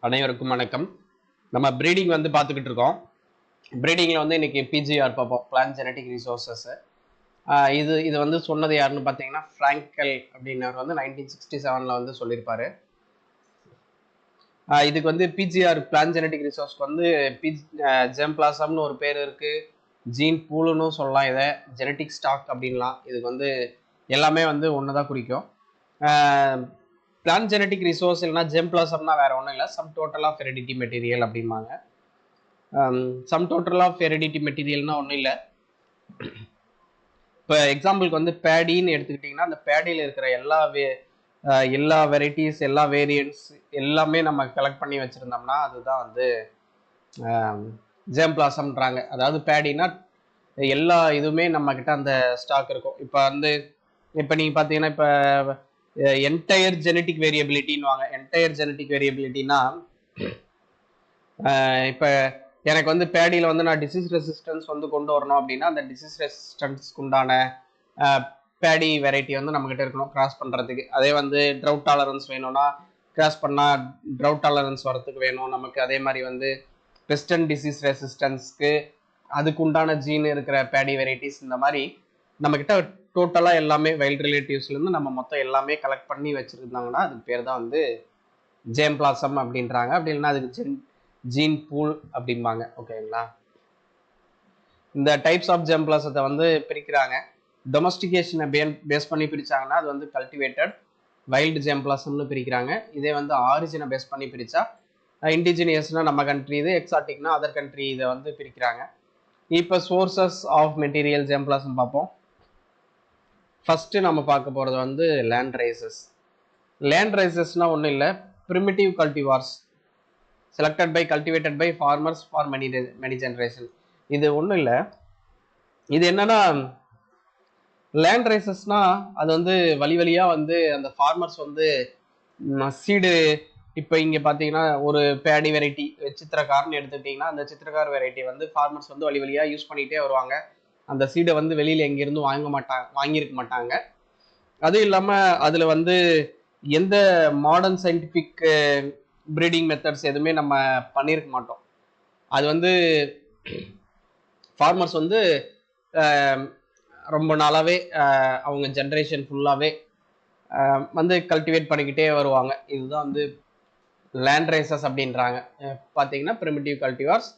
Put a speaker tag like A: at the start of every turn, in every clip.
A: அனைவருக்கும் வணக்கம். நம்ம ப்ரீடிங் வந்து பார்த்துக்கிட்டு இருக்கோம். ப்ரீடிங்கில் வந்து இன்னைக்கு பிஜிஆர் பார்ப்போம், பிளான்ட் ஜெனட்டிக் ரிசோர்ஸஸ். இது வந்து சொன்னது யாருன்னு பார்த்தீங்கன்னா ஃப்ராங்கல் அப்படின்னவர் வந்து 1967 வந்து சொல்லியிருப்பாரு. இதுக்கு வந்து பிஜிஆர் பிளான்ட் ஜெனட்டிக் ரிசோர்ஸ்க்கு வந்து ஜெம்பிளாசம்னு ஒரு பேர் இருக்கு, ஜீன் பூலுன்னு சொல்லலாம், இதை ஜெனட்டிக் ஸ்டாக் அப்படின்லாம். இதுக்கு வந்து எல்லாமே வந்து ஒன்று தான் குறிக்கும். பிளான்ட் ஜெனட்டிக் ரிசோர்ஸ் இல்லைனா ஜெம்பிளாசம்னா வேற ஒன்றும் இல்லை, sum total of heredity material அப்படிம்பாங்க. சம் டோட்டல் ஆஃப் ஹெரிடிட்டி மெட்டீரியல்னா ஒன்றும் இல்லை. இப்போ எக்ஸாம்பிளுக்கு வந்து பேடின்னு எடுத்துக்கிட்டிங்கன்னா, அந்த பேடியில் இருக்கிற எல்லா வெரைட்டிஸ், எல்லா வேரியன்ட்ஸ் எல்லாமே நம்ம கலெக்ட் பண்ணி வச்சுருந்தோம்னா அதுதான் வந்து ஜெம்பிளாசம்ன்றாங்க. அதாவது பேடினா எல்லா இதுவுமே நம்மக்கிட்ட அந்த ஸ்டாக் இருக்கும். இப்போ நீங்கள் பார்த்தீங்கன்னா, இப்போ என்டையர் ஜெனட்டிக் வேரியபிலிட்டின்னு என்டையர் ஜெனட்டிக் வேரியபிலிட்டினா இப்போ எனக்கு வந்து பேடியில் வந்து நான் டிசீஸ் ரெசிஸ்டன்ஸ் வந்து கொண்டு வரணும் அப்படின்னா, அந்த டிசீஸ் ரெசிஸ்டன்ஸ்க்கு உண்டான பேடி வெரைட்டி வந்து நம்மக்கிட்ட இருக்கணும் கிராஸ் பண்ணுறதுக்கு. அதே வந்து ட்ரவுட் டாலரன்ஸ் வேணும்னா கிராஸ் பண்ணால் ட்ரவுட் டாலரன்ஸ் வரத்துக்கு வேணும் நமக்கு. அதே மாதிரி வந்து பெஸ்ட் அண்ட் டிசீஸ் ரெசிஸ்டன்ஸ்க்கு அதுக்கு உண்டான ஜீன் இருக்கிற பேடி வெரைட்டிஸ், இந்த மாதிரி நம்மக்கிட்ட டோட்டலாக எல்லாமே வைல்ட் ரிலேட்டிவ்ஸ்லேருந்து நம்ம மொத்தம் எல்லாமே கலெக்ட் பண்ணி வச்சுருந்தாங்கன்னா அதுக்கு பேர் தான் வந்து ஜெம்பிளாசம் அப்படின்றாங்க. அப்படி இல்லைன்னா அதுக்கு ஜீன் பூல் அப்படிம்பாங்க. ஓகேங்களா? இந்த டைப்ஸ் ஆஃப் ஜெம்பிளாசத்தை வந்து பிரிக்கிறாங்க. டொமஸ்டிகேஷனை பேஸ் பண்ணி பிரிச்சாங்கன்னா அது வந்து கல்டிவேட்டட் வைல்டு ஜெம்பிளாசம்னு பிரிக்கிறாங்க. இதே வந்து ஆரிஜினை பேஸ் பண்ணி பிரித்தா இண்டிஜினியஸ்னா நம்ம கண்ட்ரி இது, எக்ஸாட்டிக்னா அதர் கண்ட்ரி இதை வந்து பிரிக்கிறாங்க. இப்போ சோர்சஸ் ஆஃப் மெட்டீரியல் ஜெம்பிளாசம் பார்ப்போம். ஃபர்ஸ்ட் நம்ம பார்க்க போகிறது வந்து லேண்ட் ரைசஸ். லேண்ட் ரைசஸ்னா ஒன்றும் இல்லை, primitive cultivars selected by cultivated by farmers for many generation. இது ஒன்றும் இல்லை, இது என்னன்னா லேண்ட் ரைசஸ்னா அது வந்து வழியாக வந்து அந்த ஃபார்மர்ஸ் வந்து சீடு, இப்போ இங்கே பார்த்தீங்கன்னா ஒரு பேடி வெரைட்டி சித்திரக்கார்னு எடுத்துக்கிட்டிங்கன்னா, அந்த சித்திரக்கார் வெரைட்டி வந்து ஃபார்மர்ஸ் வந்து வழியாக யூஸ் பண்ணிகிட்டே வருவாங்க. அந்த சீடை வந்து வெளியில் எங்கேருந்து வாங்கியிருக்க மாட்டாங்க. அதுவும் இல்லாமல் அதில் வந்து எந்த மாடர்ன் சயின்டிஃபிக் ப்ரீடிங் மெத்தட்ஸ் எதுவுமே நம்ம பண்ணியிருக்க மாட்டோம். அது வந்து ஃபார்மர்ஸ் வந்து ரொம்ப நாளாகவே அவங்க ஜென்ரேஷன் ஃபுல்லாகவே வந்து கல்டிவேட் பண்ணிக்கிட்டே வருவாங்க. இதுதான் வந்து லேண்ட் ரைசஸ் அப்படின்றாங்க. பார்த்தீங்கன்னா primitive cultivars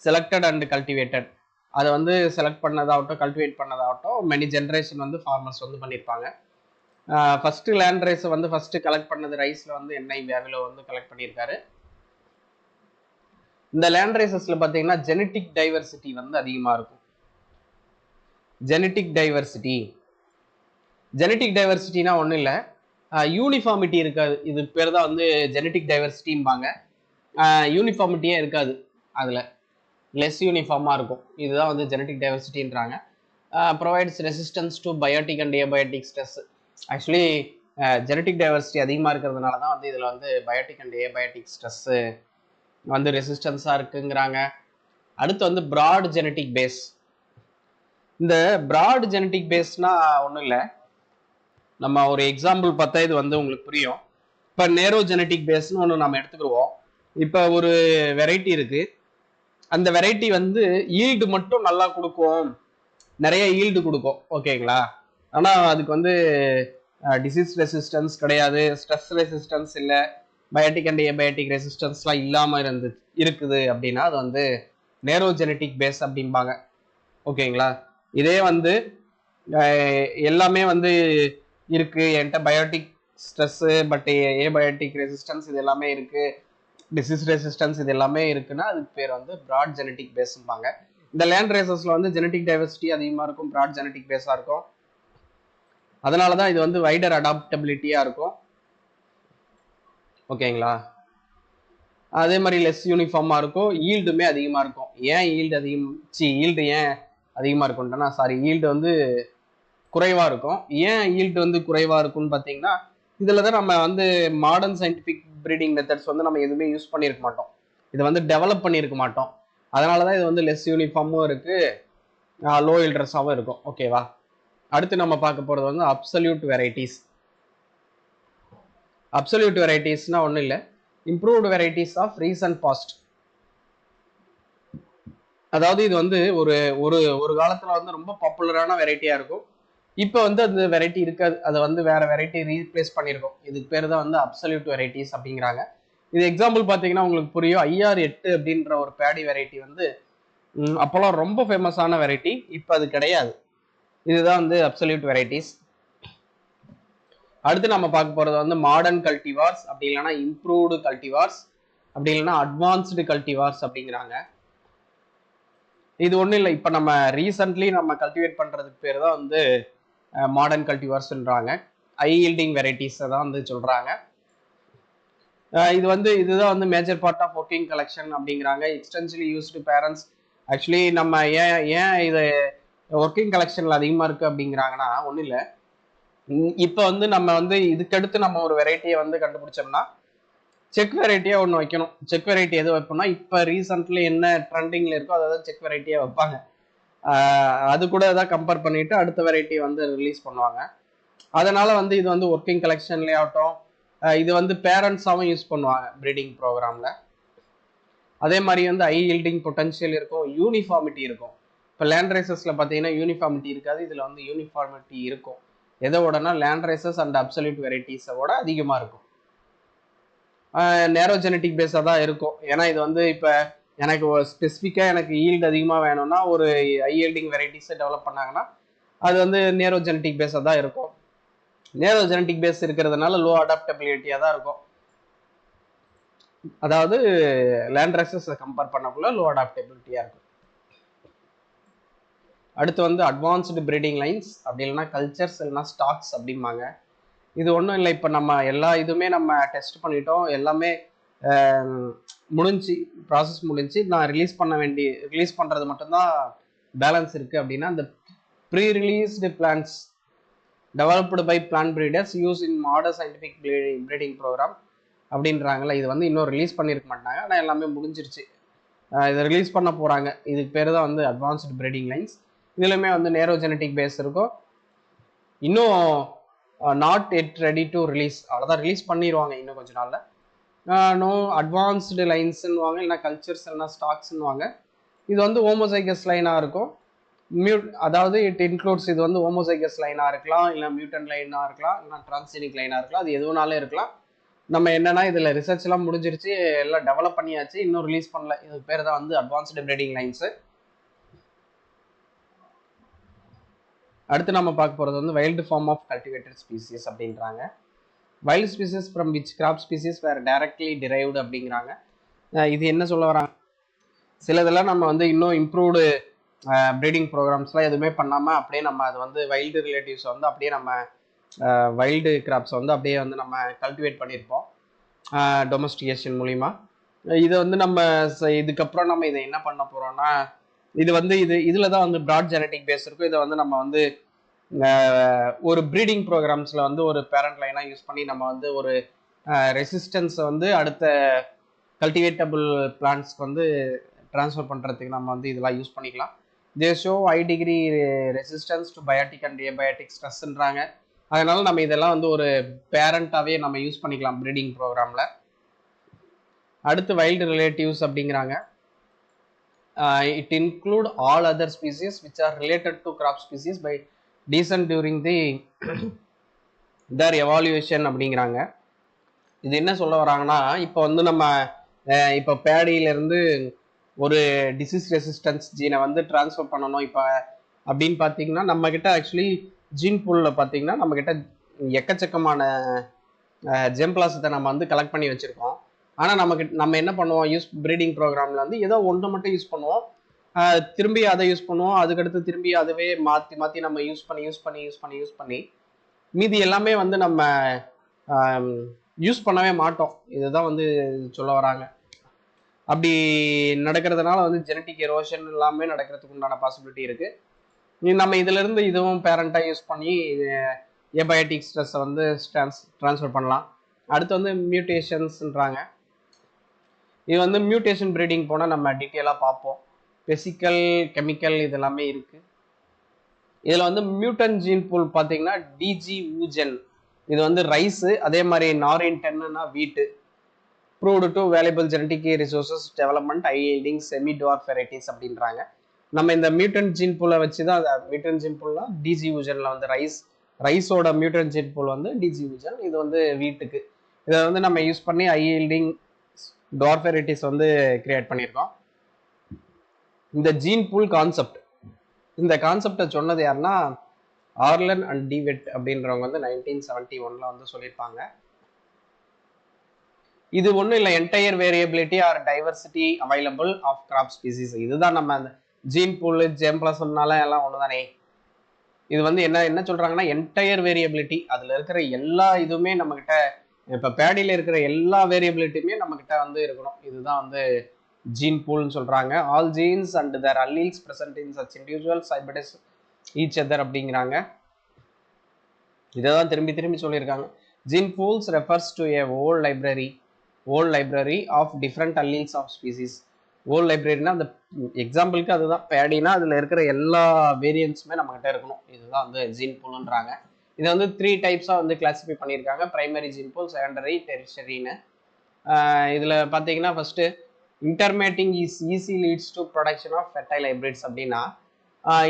A: selected and cultivated, அதை வந்து செலக்ட் பண்ணதாகட்டும் கல்டிவேட் பண்ணதாகட்டும் மெனி ஜென்ரேஷன் வந்து ஃபார்மர்ஸ் வந்து பண்ணியிருப்பாங்க. ஃபர்ஸ்ட் லேண்ட் ரைஸை வந்து ஃபர்ஸ்ட் கலெக்ட் பண்ணது ரைஸ்ல வந்து என்ஐ வேவிலோ வந்து கலெக்ட் பண்ணியிருக்காரு. இந்த லேண்ட் ரைசஸ்ல பார்த்தீங்கன்னா ஜெனட்டிக் டைவர்சிட்டி வந்து அதிகமாக இருக்கும். ஜெனட்டிக் டைவர்சிட்டினா ஒன்றும் இல்லை, யூனிஃபார்மிட்டி இருக்காது. இது பேர் தான் வந்து ஜெனட்டிக் டைவர்சிட்டிம்பாங்க. யூனிஃபார்மிட்டியே இருக்காது, அதில் லெஸ் யூனிஃபார்மாக இருக்கும். இதுதான் வந்து ஜெனட்டிக் டைவர்சிட்டின்றாங்க. Provides resistance to biotic and abiotic stress. Actually genetic diversity அதிகமாக இருக்கிறதுனால தான் வந்து இதில் வந்து பயோட்டிக் அண்ட் ஏபயோட்டிக் ஸ்ட்ரெஸ்ஸு வந்து ரெசிஸ்டன்ஸாக இருக்குங்கிறாங்க. அடுத்து வந்து ப்ராட் ஜெனட்டிக் பேஸ். இந்த ப்ராட் ஜெனட்டிக் பேஸ்னா ஒன்றும் இல்லை, நம்ம ஒரு எக்ஸாம்பிள் பார்த்தா இது வந்து உங்களுக்கு புரியும். இப்போ நேரோ ஜெனட்டிக் பேஸ்னு ஒன்று நம்ம எடுத்துக்கிடுவோம். இப்போ ஒரு வெரைட்டி இருக்கு, அந்த வெரைட்டி வந்து ஈல்டு மட்டும் நல்லா கொடுக்கும், நிறைய ஈல்டு கொடுக்கும். ஓகேங்களா? ஆனால் அதுக்கு வந்து டிசீஸ் ரெசிஸ்டன்ஸ் கிடையாது, ஸ்ட்ரெஸ் ரெசிஸ்டன்ஸ் இல்லை, பயோட்டிக் அண்ட் ஏபயோட்டிக் ரெசிஸ்டன்ஸ்லாம் இல்லாமல் இருக்குது அப்படின்னா அது வந்து நேரோ ஜெனட்டிக் பேஸ் அப்படிம்பாங்க. ஓகேங்களா? இதே வந்து எல்லாமே வந்து இருக்கு, என்கிட்ட biotic stress but abiotic resistance இது எல்லாமே இருக்கு, டிசீஸ் ரெசிஸ்டன்ஸ் இது எல்லாமே இருக்குன்னா அதுக்கு பேர் வந்து ப்ராட் ஜெனட்டிக் பேஸ்ம்பாங்க. இந்த லேண்ட் ரேசஸ்ல வந்து ஜெனட்டிக் டைவர்சிட்டி அதிகமாக இருக்கும், ப்ராட் ஜெனட்டிக் பேஸாக இருக்கும். அதனால தான் இது வந்து வைடர் அடாப்டபிலிட்டியாக இருக்கும். ஓகேங்களா? அதே மாதிரி லெஸ் யூனிஃபார்மாக இருக்கும், ஈல்டுமே அதிகமாக இருக்கும். ஏன் ஈல்டு ஏன் அதிகமாக இருக்கும்னா ஈல்டு வந்து குறைவாக இருக்கும். ஏன் ஈல்டு வந்து குறைவாக இருக்கும்னு பார்த்தீங்கன்னா, இதில் தான் நம்ம வந்து மாடர்ன் சயின்டிஃபிக் ப்ரீடிங் மெத்தட்ஸ் வந்து நம்ம எதுவுமே யூஸ் பண்ணியிருக்க மாட்டோம், இதை வந்து டெவலப் பண்ணியிருக்க மாட்டோம். அதனால தான் இது வந்து லெஸ் யூனிஃபார்மும் இருக்குது, லோ இல்ட்ரஸாகவும் இருக்கும். ஓகேவா? அடுத்து நம்ம பார்க்க போகிறது வந்து அப்சல்யூட் வெரைட்டிஸ். அப்சல்யூட் வெரைட்டிஸ்னால் ஒன்றும் இல்லை, improved varieties of recent past. அதாவது இது வந்து ஒரு ஒரு ஒரு காலத்துல வந்து ரொம்ப பாப்புலரான வெரைட்டியா இருக்கும். இப்போ வந்து அந்த வெரைட்டி இருக்காது, அதை வந்து வேற வெரைட்டி ரீப்ளேஸ் பண்ணியிருக்கோம். இதுக்கு பேர் தான் வந்து அப்சல்யூட் வெரைட்டிஸ் அப்படிங்கிறாங்க. இது எக்ஸாம்பிள் பார்த்தீங்கன்னா உங்களுக்கு புரியும். IR8 அப்படின்ற ஒரு பேடி வெரைட்டி வந்து அப்போல்லாம் ரொம்ப ஃபேமஸான வெரைட்டி, இப்போ அது கிடையாது. இதுதான் வந்து அப்சல்யூட் வெரைட்டிஸ். அடுத்து நம்ம பார்க்க போறது வந்து மாடர்ன் கல்டிவார்ஸ், அப்படி இல்லைன்னா இம்ப்ரூவ்டு கல்டிவார்ஸ், அப்படி இல்லைன்னா அட்வான்ஸ்டு கல்டிவார்ஸ் அப்படிங்கிறாங்க. இது ஒன்றும் இல்லை, இப்போ நம்ம ரீசன்ட்லி நம்ம கல்டிவேட் பண்ணுறதுக்கு பேர் தான் வந்து மாடர்ன் கல்டிவார்ஸ்ன்றாங்க. ஹை ஈல்டிங் வெரைட்டிஸை தான் வந்து சொல்கிறாங்க. இது வந்து இதுதான் வந்து major part of working collection அப்படிங்கிறாங்க. Extensively used parents. ஆக்சுவலி நம்ம ஏன் இது ஒர்க்கிங் கலெக்ஷனில் அதிகமாக இருக்குது அப்படிங்கிறாங்கன்னா ஒன்றும் இல்லை, இப்போ வந்து நம்ம வந்து இதுக்கடுத்து நம்ம ஒரு வெரைட்டியை வந்து கண்டுபிடிச்சோம்னா செக் வெரைட்டியாக ஒன்று வைக்கணும். செக் வெரைட்டி எது வைப்போம்னா இப்போ ரீசெண்ட்லி என்ன ட்ரெண்டிங்கில் இருக்கோ அதை தான் செக் வெரைட்டியாக வைப்பாங்க. அது கூட தான் கம்பேர் பண்ணிட்டு அடுத்த வெரைட்டியை வந்து ரிலீஸ் பண்ணுவாங்க. அதனால வந்து இது வந்து ஒர்க்கிங் கலெக்ஷன்லேயே ஆகட்டும், இது வந்து பேரண்ட்ஸாகவும் யூஸ் பண்ணுவாங்க ப்ரீடிங் ப்ரோக்ராமில். அதே மாதிரி வந்து ஹை ஈல்டிங் பொட்டன்ஷியல் இருக்கும், யூனிஃபார்மிட்டி இருக்கும். இப்போ லேண்ட் ரேசஸில் பார்த்தீங்கன்னா யூனிஃபார்மிட்டி இருக்காது, இதில் வந்து யூனிஃபார்மிட்டி இருக்கும். எதோடனா லேண்ட் ரேசஸ் அண்ட் அப்சல்யூட் வெரைட்டிஸோட அதிகமாக இருக்கும். நேரோ ஜெனட்டிக் பேஸாக தான் இருக்கும். ஏன்னா இது வந்து இப்போ எனக்கு ஸ்பெசிஃபிக்காக எனக்கு ஈல்டு அதிகமாக வேணும்னா ஒரு ஹை ஈல்டிங் வெரைட்டிஸை டெவலப் பண்ணாங்கன்னா அது வந்து நேரோ ஜெனட்டிக் பேஸாக தான் இருக்கும். நேரோ ஜெனட்டிக் பேஸ் இருக்கிறதுனால லோ அடாப்டபிலிட்டியாக தான் இருக்கும். அதாவது லேண்ட் ரேசஸை கம்பேர் பண்ணக்குள்ள லோ அடாப்டபிலிட்டியாக இருக்கும். அடுத்து வந்து அட்வான்ஸ்டு ப்ரீடிங் லைன்ஸ், அப்படி இல்லைன்னா கல்ச்சர்ஸ், இல்லைன்னா ஸ்டாக்ஸ் அப்படிம்பாங்க. இது ஒன்றும் இல்லை, இப்போ நம்ம எல்லா இதுவுமே நம்ம டெஸ்ட் பண்ணிட்டோம், எல்லாமே முடிஞ்சு ப்ராசஸ் முடிஞ்சு, நான் ரிலீஸ் பண்ணுறது மட்டும்தான் பேலன்ஸ் இருக்குது. அப்படின்னா இந்த pre released plants developed by plant breeders use in modern scientific breeding program அப்படின்றாங்கல்ல. இது வந்து இன்னும் ரிலீஸ் பண்ணியிருக்க மாட்டாங்க, ஆனால் எல்லாமே முடிஞ்சிருச்சு. இதை ரிலீஸ் பண்ண போகிறாங்க. இதுக்கு பேர் தான் வந்து அட்வான்ஸ்டு ப்ரீடிங் லைன்ஸ். இதுலையுமே வந்து நேரோ ஜெனட்டிக் பேஸ் இருக்கும். இன்னும் not yet ready to release, அவ்வளோதான், ரிலீஸ் பண்ணிடுவாங்க இன்னும் கொஞ்சம் நாளில். நோ அட்வான்ஸ்டு லைன்ஸ்ன்னுவாங்க, இல்லைனா கல்ச்சர்ஸ், இல்லைனா ஸ்டாக்ஸ்ன்னுவாங்க. இது வந்து ஹோமோசைகஸ் லைனாக இருக்கும். அதாவது இட் இன்க்ளூட்ஸ், இது வந்து ஹோமோசைகஸ் லைனாக இருக்கலாம், இல்லை மியூட்டன் லைனாக இருக்கலாம், இல்லைனா டிரான்ஸ்ஜெனிக் லைனாக இருக்கலாம். அது எதுனாலும் இருக்கலாம். நம்ம என்னன்னா இதில் ரிசர்ச்லாம் முடிஞ்சிருச்சு, எல்லாம் டெவலப் பண்ணியாச்சு, இன்னும் ரிலீஸ் பண்ணல. இது பேர் தான் வந்து அட்வான்ஸ்டு ப்ரீடிங் லைன்ஸு. அடுத்து நம்ம பார்க்க போகிறது வந்து wild form of cultivated species அப்படின்றாங்க. Wild species from which crop species were directly derived அப்படிங்கிறாங்க. இது என்ன சொல்ல வராங்க, சிலதெல்லாம் நம்ம வந்து இன்னும் இம்ப்ரூவ்டு ப்ரீடிங் ப்ரோக்ராம்ஸ்லாம் எதுவுமே பண்ணாமல் அப்படியே நம்ம அது வந்து வைல்டு ரிலேட்டிவ்ஸ் வந்து அப்படியே நம்ம வைல்டு கிராப்ஸ் வந்து அப்படியே வந்து நம்ம கல்டிவேட் பண்ணியிருப்போம் டொமஸ்டிகேஷன் மூலிமா. இதை வந்து நம்ம இதுக்கப்புறம் நம்ம இதை என்ன பண்ண போகிறோம்னா, இது வந்து இதில் தான் வந்து ப்ராட் ஜெனட்டிக் பேஸ் இருக்கும். இதை வந்து நம்ம வந்து ஒரு ப்ரீடிங் ப்ரோக்ராம்ஸில் வந்து ஒரு பேரண்ட் லைனாக யூஸ் பண்ணி நம்ம வந்து ஒரு ரெசிஸ்டன்ஸை வந்து அடுத்த கல்டிவேட்டபிள் பிளான்ட்ஸ்க்கு வந்து ட்ரான்ஸ்ஃபர் பண்ணுறதுக்கு நம்ம வந்து இதெல்லாம் யூஸ் பண்ணிக்கலாம். They show high degree resistance to biotic and abiotic ஸ்ட்ரெஸ்ன்றாங்க. அதனால நம்ம இதெல்லாம் வந்து ஒரு பேரண்டாகவே நம்ம யூஸ் பண்ணிக்கலாம் ப்ரீடிங் ப்ரோக்ராமில். அடுத்து வைல்டு ரிலேட்டிவ்ஸ் அப்படிங்கிறாங்க. It include all other species which are related to crop species by descent during the their evolution அப்படிங்கிறாங்க. இது என்ன சொல்ல வராங்கன்னா, இப்போ வந்து நம்ம இப்போ பேடியிலேருந்து ஒரு டிசீஸ் ரெசிஸ்டன்ஸ் ஜீனை வந்து டிரான்ஸ்ஃபர் பண்ணணும் இப்போ அப்படின்னு பார்த்தீங்கன்னா, நம்மக்கிட்ட ஆக்சுவலி ஜீன் பூலில் பார்த்தீங்கன்னா நம்மக்கிட்ட எக்கச்சக்கமான ஜெம்பிளாஸத்தை நம்ம வந்து கலெக்ட் பண்ணி வச்சுருக்கோம். ஆனால் நம்ம என்ன பண்ணுவோம், ப்ரீடிங் ப்ரோக்ராமில் வந்து ஏதோ ஒன்று மட்டும் யூஸ் பண்ணுவோம், திரும்பி அதை யூஸ் பண்ணுவோம், அதுக்கடுத்து திரும்பி அதுவே மாற்றி நம்ம யூஸ் பண்ணி மீதி எல்லாமே வந்து நம்ம யூஸ் பண்ணவே மாட்டோம். இதுதான் வந்து சொல்ல வராங்க. அப்படி நடக்கிறதுனால வந்து ஜெனட்டிக் எரோஷன் எல்லாமே நடக்கிறதுக்கு உண்டான பாசிபிலிட்டி இருக்குது. நம்ம இதிலிருந்து இதுவும் பேரண்டாக யூஸ் பண்ணி ஏபயோட்டிக் ஸ்ட்ரெஸ்ஸை வந்து ட்ரான்ஸ்ஃபர் பண்ணலாம். அடுத்து வந்து மியூட்டேஷன்ஸ்ன்றாங்க. இது வந்து மியூட்டேஷன் ப்ரீடிங் போனால் நம்ம டீட்டெயிலாக பார்ப்போம். பிசிக்கல், கெமிக்கல் இதெல்லாமே இருக்குது. இதில் வந்து மியூட்டன் ஜீன் பூல் பார்த்தீங்கன்னா டிஜி ஊஜென், இது வந்து ரைஸு, அதே மாதிரி நாரின் டென்னுனா வீட்டு, proved to valuable genetic resources development high yielding semi dwarf varieties அப்படின்றாங்க. நம்ம இந்த மியூட்டன்ட் ஜீன் பூலை வச்சு தான் அந்த மியூட்டன்ட் ஜீன் பூல்னா டிஜியூஜனில் வந்து ரைஸோட மியூட்டன்ட் ஜீன் பூல் வந்து டிஜியூஜன், இது வந்து வீட்டுக்கு இதை வந்து நம்ம யூஸ் பண்ணி ஹை ஈல்டிங் டுவார்ஃப் வெரைட்டிஸ் வந்து கிரியேட் பண்ணியிருக்கோம். இந்த ஜீன் பூல் கான்செப்ட், இந்த கான்செப்டை சொன்னது யாருன்னா ஆர்லன் அண்ட் டிவெட் அப்படின்றவங்க வந்து 1971 வந்து சொல்லியிருப்பாங்க. இது ஒன்றும் இல்லை, entire variability or diversity available of crop species. இதுதான் நம்ம அந்த ஜீன் பூல் ஜெம்பிளஸ்னால எல்லாம் ஒன்று தானே. இது வந்து என்ன சொல்றாங்கன்னா என்டையர் வேரியபிலிட்டி, அதில் இருக்கிற எல்லா இதுவுமே நம்மக்கிட்ட, இப்போ பேடியில் இருக்கிற எல்லா வேரியபிலிட்டியுமே நம்மக்கிட்ட வந்து இருக்கணும். இதுதான் வந்து ஜீன் பூல்னு சொல்றாங்க. All genes and their alleles present in such individuals hybridize each other அப்படிங்கிறாங்க. இதை தான் திரும்பி சொல்லியிருக்காங்க. Gene pools refers to a whole library of different alleles of species. Whole லைப்ரரினா அந்த எக்ஸாம்பிளுக்கு அதுதான், பேடினா அதில் இருக்கிற எல்லா வேரியன்ஸுமே நம்மகிட்ட இருக்கணும். இதுதான் வந்து ஜீன் பூல்ன்றாங்க. இதை வந்து 3 டைப்ஸாக வந்து கிளாஸிஃபை பண்ணியிருக்காங்க. பிரைமரி ஜீன் பூல், செகண்டரி, டெரிஷரின்னு. இதில் பார்த்தீங்கன்னா first intermating is easy leads to production of fertile hybrids அப்படின்னா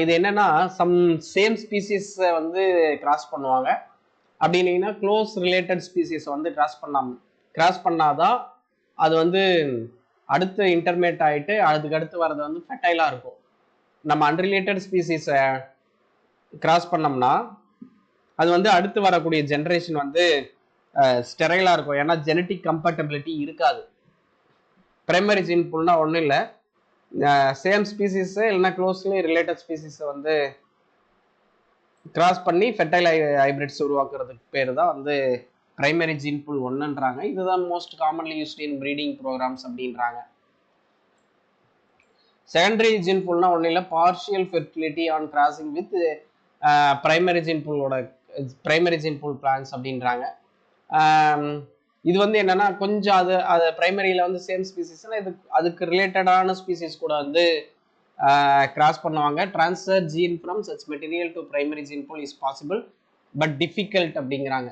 A: இது என்னன்னா சம் சேம் ஸ்பீசிஸை வந்து கிராஸ் பண்ணுவாங்க. அப்படின்னீங்கன்னா க்ளோஸ் ரிலேட்டட் ஸ்பீசிஸை வந்து கிராஸ் பண்ணாதான் அது வந்து அடுத்து இன்டர்மேட் ஆகிட்டு அதுக்கு வர்றது வந்து ஃபெர்டைலாக இருக்கும். நம்ம அன்ரிலேட்டட் ஸ்பீசிஸை கிராஸ் பண்ணோம்னா அது வந்து அடுத்து வரக்கூடிய ஜென்ரேஷன் வந்து ஸ்டெரைலாக இருக்கும். ஏன்னா ஜெனட்டிக் கம்பேட்டபிலிட்டி இருக்காது. பிரைமரி ஜீன் பூல்னா ஒன்றும் இல்லை, சேம் ஸ்பீசிஸு இல்லைன்னா க்ளோஸ்லி ரிலேட்டட் ஸ்பீசிஸை வந்து கிராஸ் பண்ணி ஃபெர்டைல் ஹைபிரிட்ஸ் உருவாக்குறதுக்கு பேர் தான் வந்து பிரைமரி ஜீன் பூல் 1ன்றாங்க. இதுதான் most commonly used in breeding programs அப்படின்றாங்க. செகண்டரி ஜீன் பூல்னா ஒன்றும் இல்லை, partial fertility on crossing with primary gene pool plants அப்படின்றாங்க. இது வந்து என்னன்னா கொஞ்சம் அது பிரைமரியில் வந்து சேம் ஸ்பீசிஸ்னா அதுக்கு ரிலேட்டடான ஸ்பீசிஸ் கூட வந்து கிராஸ் பண்ணுவாங்க. Transfer gene from such material to primary gene pool is possible but difficult அப்படிங்கிறாங்க.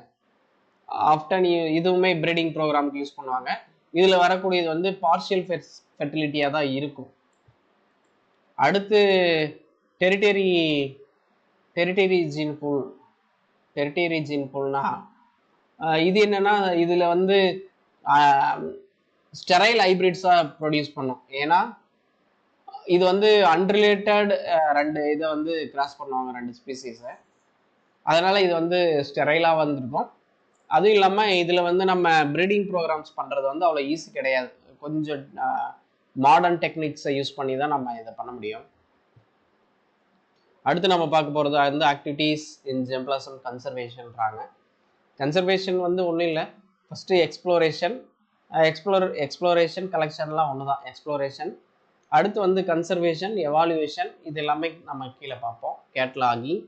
A: ஆஃப்டன் இதுவுமே ப்ரீடிங் ப்ரோக்ராமுக்கு யூஸ் பண்ணுவாங்க. இதில் வரக்கூடியது வந்து பார்ஷியல் ஃபெர்டிலிட்டியாக தான் இருக்கும். அடுத்து டெரிட்டரி ஜீன் பூல்னா இது என்னன்னா இதில் வந்து ஸ்டெரைல் ஹைபிரிட்ஸாக ப்ரொடியூஸ் பண்ணும். ஏன்னா இது வந்து அன்ரிலேட்டட் 2 இதை வந்து கிராஸ் பண்ணுவாங்க, 2 ஸ்பீசிஸை. அதனால இது வந்து ஸ்டெரைலாக வந்திருக்கும். அதுவும் இல்லாமல் இதில் வந்து நம்ம ப்ரீடிங் ப்ரோக்ராம்ஸ் பண்ணுறது வந்து அவ்வளோ ஈஸி கிடையாது. கொஞ்சம் மாடர்ன் டெக்னிக்ஸை யூஸ் பண்ணி தான் நம்ம இதை பண்ண முடியும். அடுத்து நம்ம பார்க்க போகிறது வந்து ஆக்டிவிட்டீஸ் இன் ஜெம்பிளாசம் கன்சர்வேஷன்றாங்க. கன்சர்வேஷன் வந்து ஒன்றும் இல்லை, ஃபஸ்ட்டு எக்ஸ்ப்ளோரேஷன் கலெக்ஷன்லாம் ஒன்று தான், எக்ஸ்ப்ளோரேஷன். அடுத்து வந்து கன்சர்வேஷன், எவாலுவேஷன், இது எல்லாமே நம்ம கீழே பார்ப்போம். கேட்லாகிங்,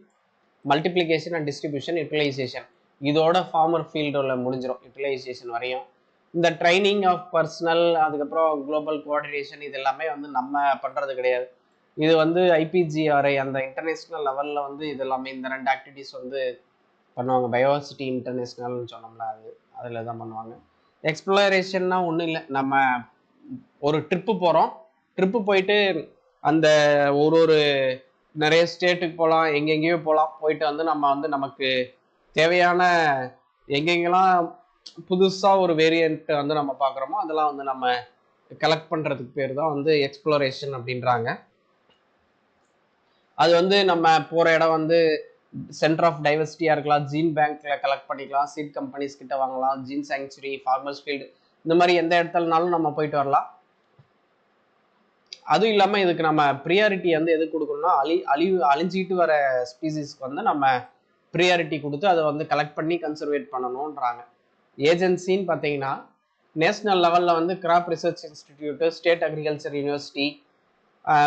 A: மல்டிப்ளிகேஷன் அண்ட் டிஸ்ட்ரிபியூஷன், யூட்டிலைசேஷன். இதோட ஃபார்மர் ஃபீல்டில் முடிஞ்சிடும் யூட்டிலைசேஷன் வரையும். இந்த ட்ரைனிங் ஆஃப் பர்சனல், அதுக்கப்புறம் குளோபல் கோஆர்டினேஷன், இது எல்லாமே வந்து நம்ம பண்ணுறது கிடையாது. இது வந்து IPGRI அந்த இன்டர்நேஷ்னல் லெவலில் வந்து இது எல்லாமே இந்த 2 ஆக்டிவிட்டீஸ் வந்து பண்ணுவாங்க. பயோசிட்டி இன்டர்நேஷ்னல்னு சொன்னோம்ல, அதில் தான் பண்ணுவாங்க. எக்ஸ்ப்ளோரேஷன்னா ஒன்றும் இல்லை, நம்ம ஒரு ட்ரிப்பு போயிட்டு அந்த ஒரு நிறைய ஸ்டேட்டுக்கு போகலாம், எங்கெங்கேயோ போகலாம். போயிட்டு வந்து நம்ம வந்து நமக்கு தேவையான எங்கெங்கெல்லாம் புதுசாக ஒரு வேரியண்ட் வந்து நம்ம பார்க்குறோமோ அதெல்லாம் வந்து நம்ம கலெக்ட் பண்ணுறதுக்கு பேர் தான் வந்து எக்ஸ்ப்ளோரேஷன் அப்படின்றாங்க. அது வந்து நம்ம போகிற இடம் வந்து சென்டர் ஆஃப் டைவர்சிட்டியாக இருக்கலாம், ஜீன் பேங்க்ல கலெக்ட் பண்ணிக்கலாம், சீட் கம்பெனிஸ் கிட்ட வாங்கலாம், ஜீன் சாங்சுரி, ஃபார்மர்ஸ் ஃபீல்டு, இந்த மாதிரி எந்த இடத்துலனாலும் நம்ம போயிட்டு வரலாம். அதுவும் இல்லாமல் இதுக்கு நம்ம ப்ரியாரிட்டி வந்து எது கொடுக்கணும்னா அழிஞ்சிட்டு வர ஸ்பீசிஸ்க்கு வந்து நம்ம ப்ரியாரிட்டி கொடுத்து அதை வந்து கலெக்ட் பண்ணி கன்சர்வேட் பண்ணணுன்றாங்க. ஏஜென்சின்னு பார்த்தீங்கன்னா நேஷ்னல் லெவலில் வந்து crop research institute, state agriculture university,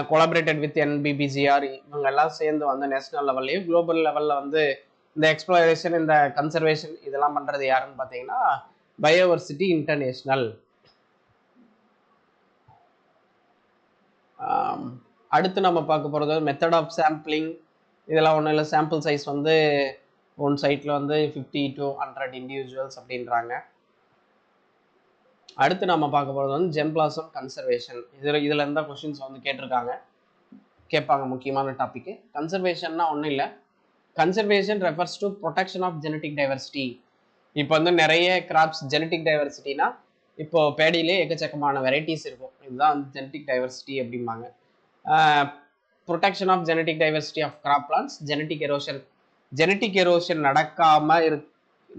A: collaborated with NBBGR, இவங்க எல்லாம் சேர்ந்து வந்து நேஷனல் லெவல்லையும் குளோபல் லெவலில் வந்து இந்த எக்ஸ்ப்ளோரேஷன், இந்த கன்சர்வேஷன் இதெல்லாம் பண்ணுறது யாருன்னு பார்த்தீங்கன்னா பயோவர்சிட்டி இன்டர்நேஷ்னல். அடுத்து நம்ம பார்க்க போகிறது மெத்தட் ஆஃப் சாம்பிளிங். இதெல்லாம் ஒன்றும் இல்லை, சாம்பிள் சைஸ் வந்து ஒன் சைட்டில் வந்து 50 to 100 இண்டிவிஜுவல்ஸ் அப்படின்றாங்க. அடுத்து நம்ம பார்க்க போகிறது வந்து ஜெம்பிளாசம் கன்சர்வேஷன். இதுல இருந்தால் கொஸ்டின்ஸ் வந்து கேட்பாங்க. முக்கியமான டாபிக். கன்சர்வேஷன்னா ஒன்றும் இல்லை. Conservation refers to protection of genetic diversity. இப்போ வந்து நிறைய கிராப்ஸ் ஜெனட்டிக் டைவர்சிட்டினா இப்போ பேடியிலே எக்கச்சக்கமான வெரைட்டிஸ் இருக்கும். இதுதான் வந்து ஜெனட்டிக் டைவர்சிட்டி அப்படிம்பாங்க. Protection of genetic diversity of crop plants, genetic erosion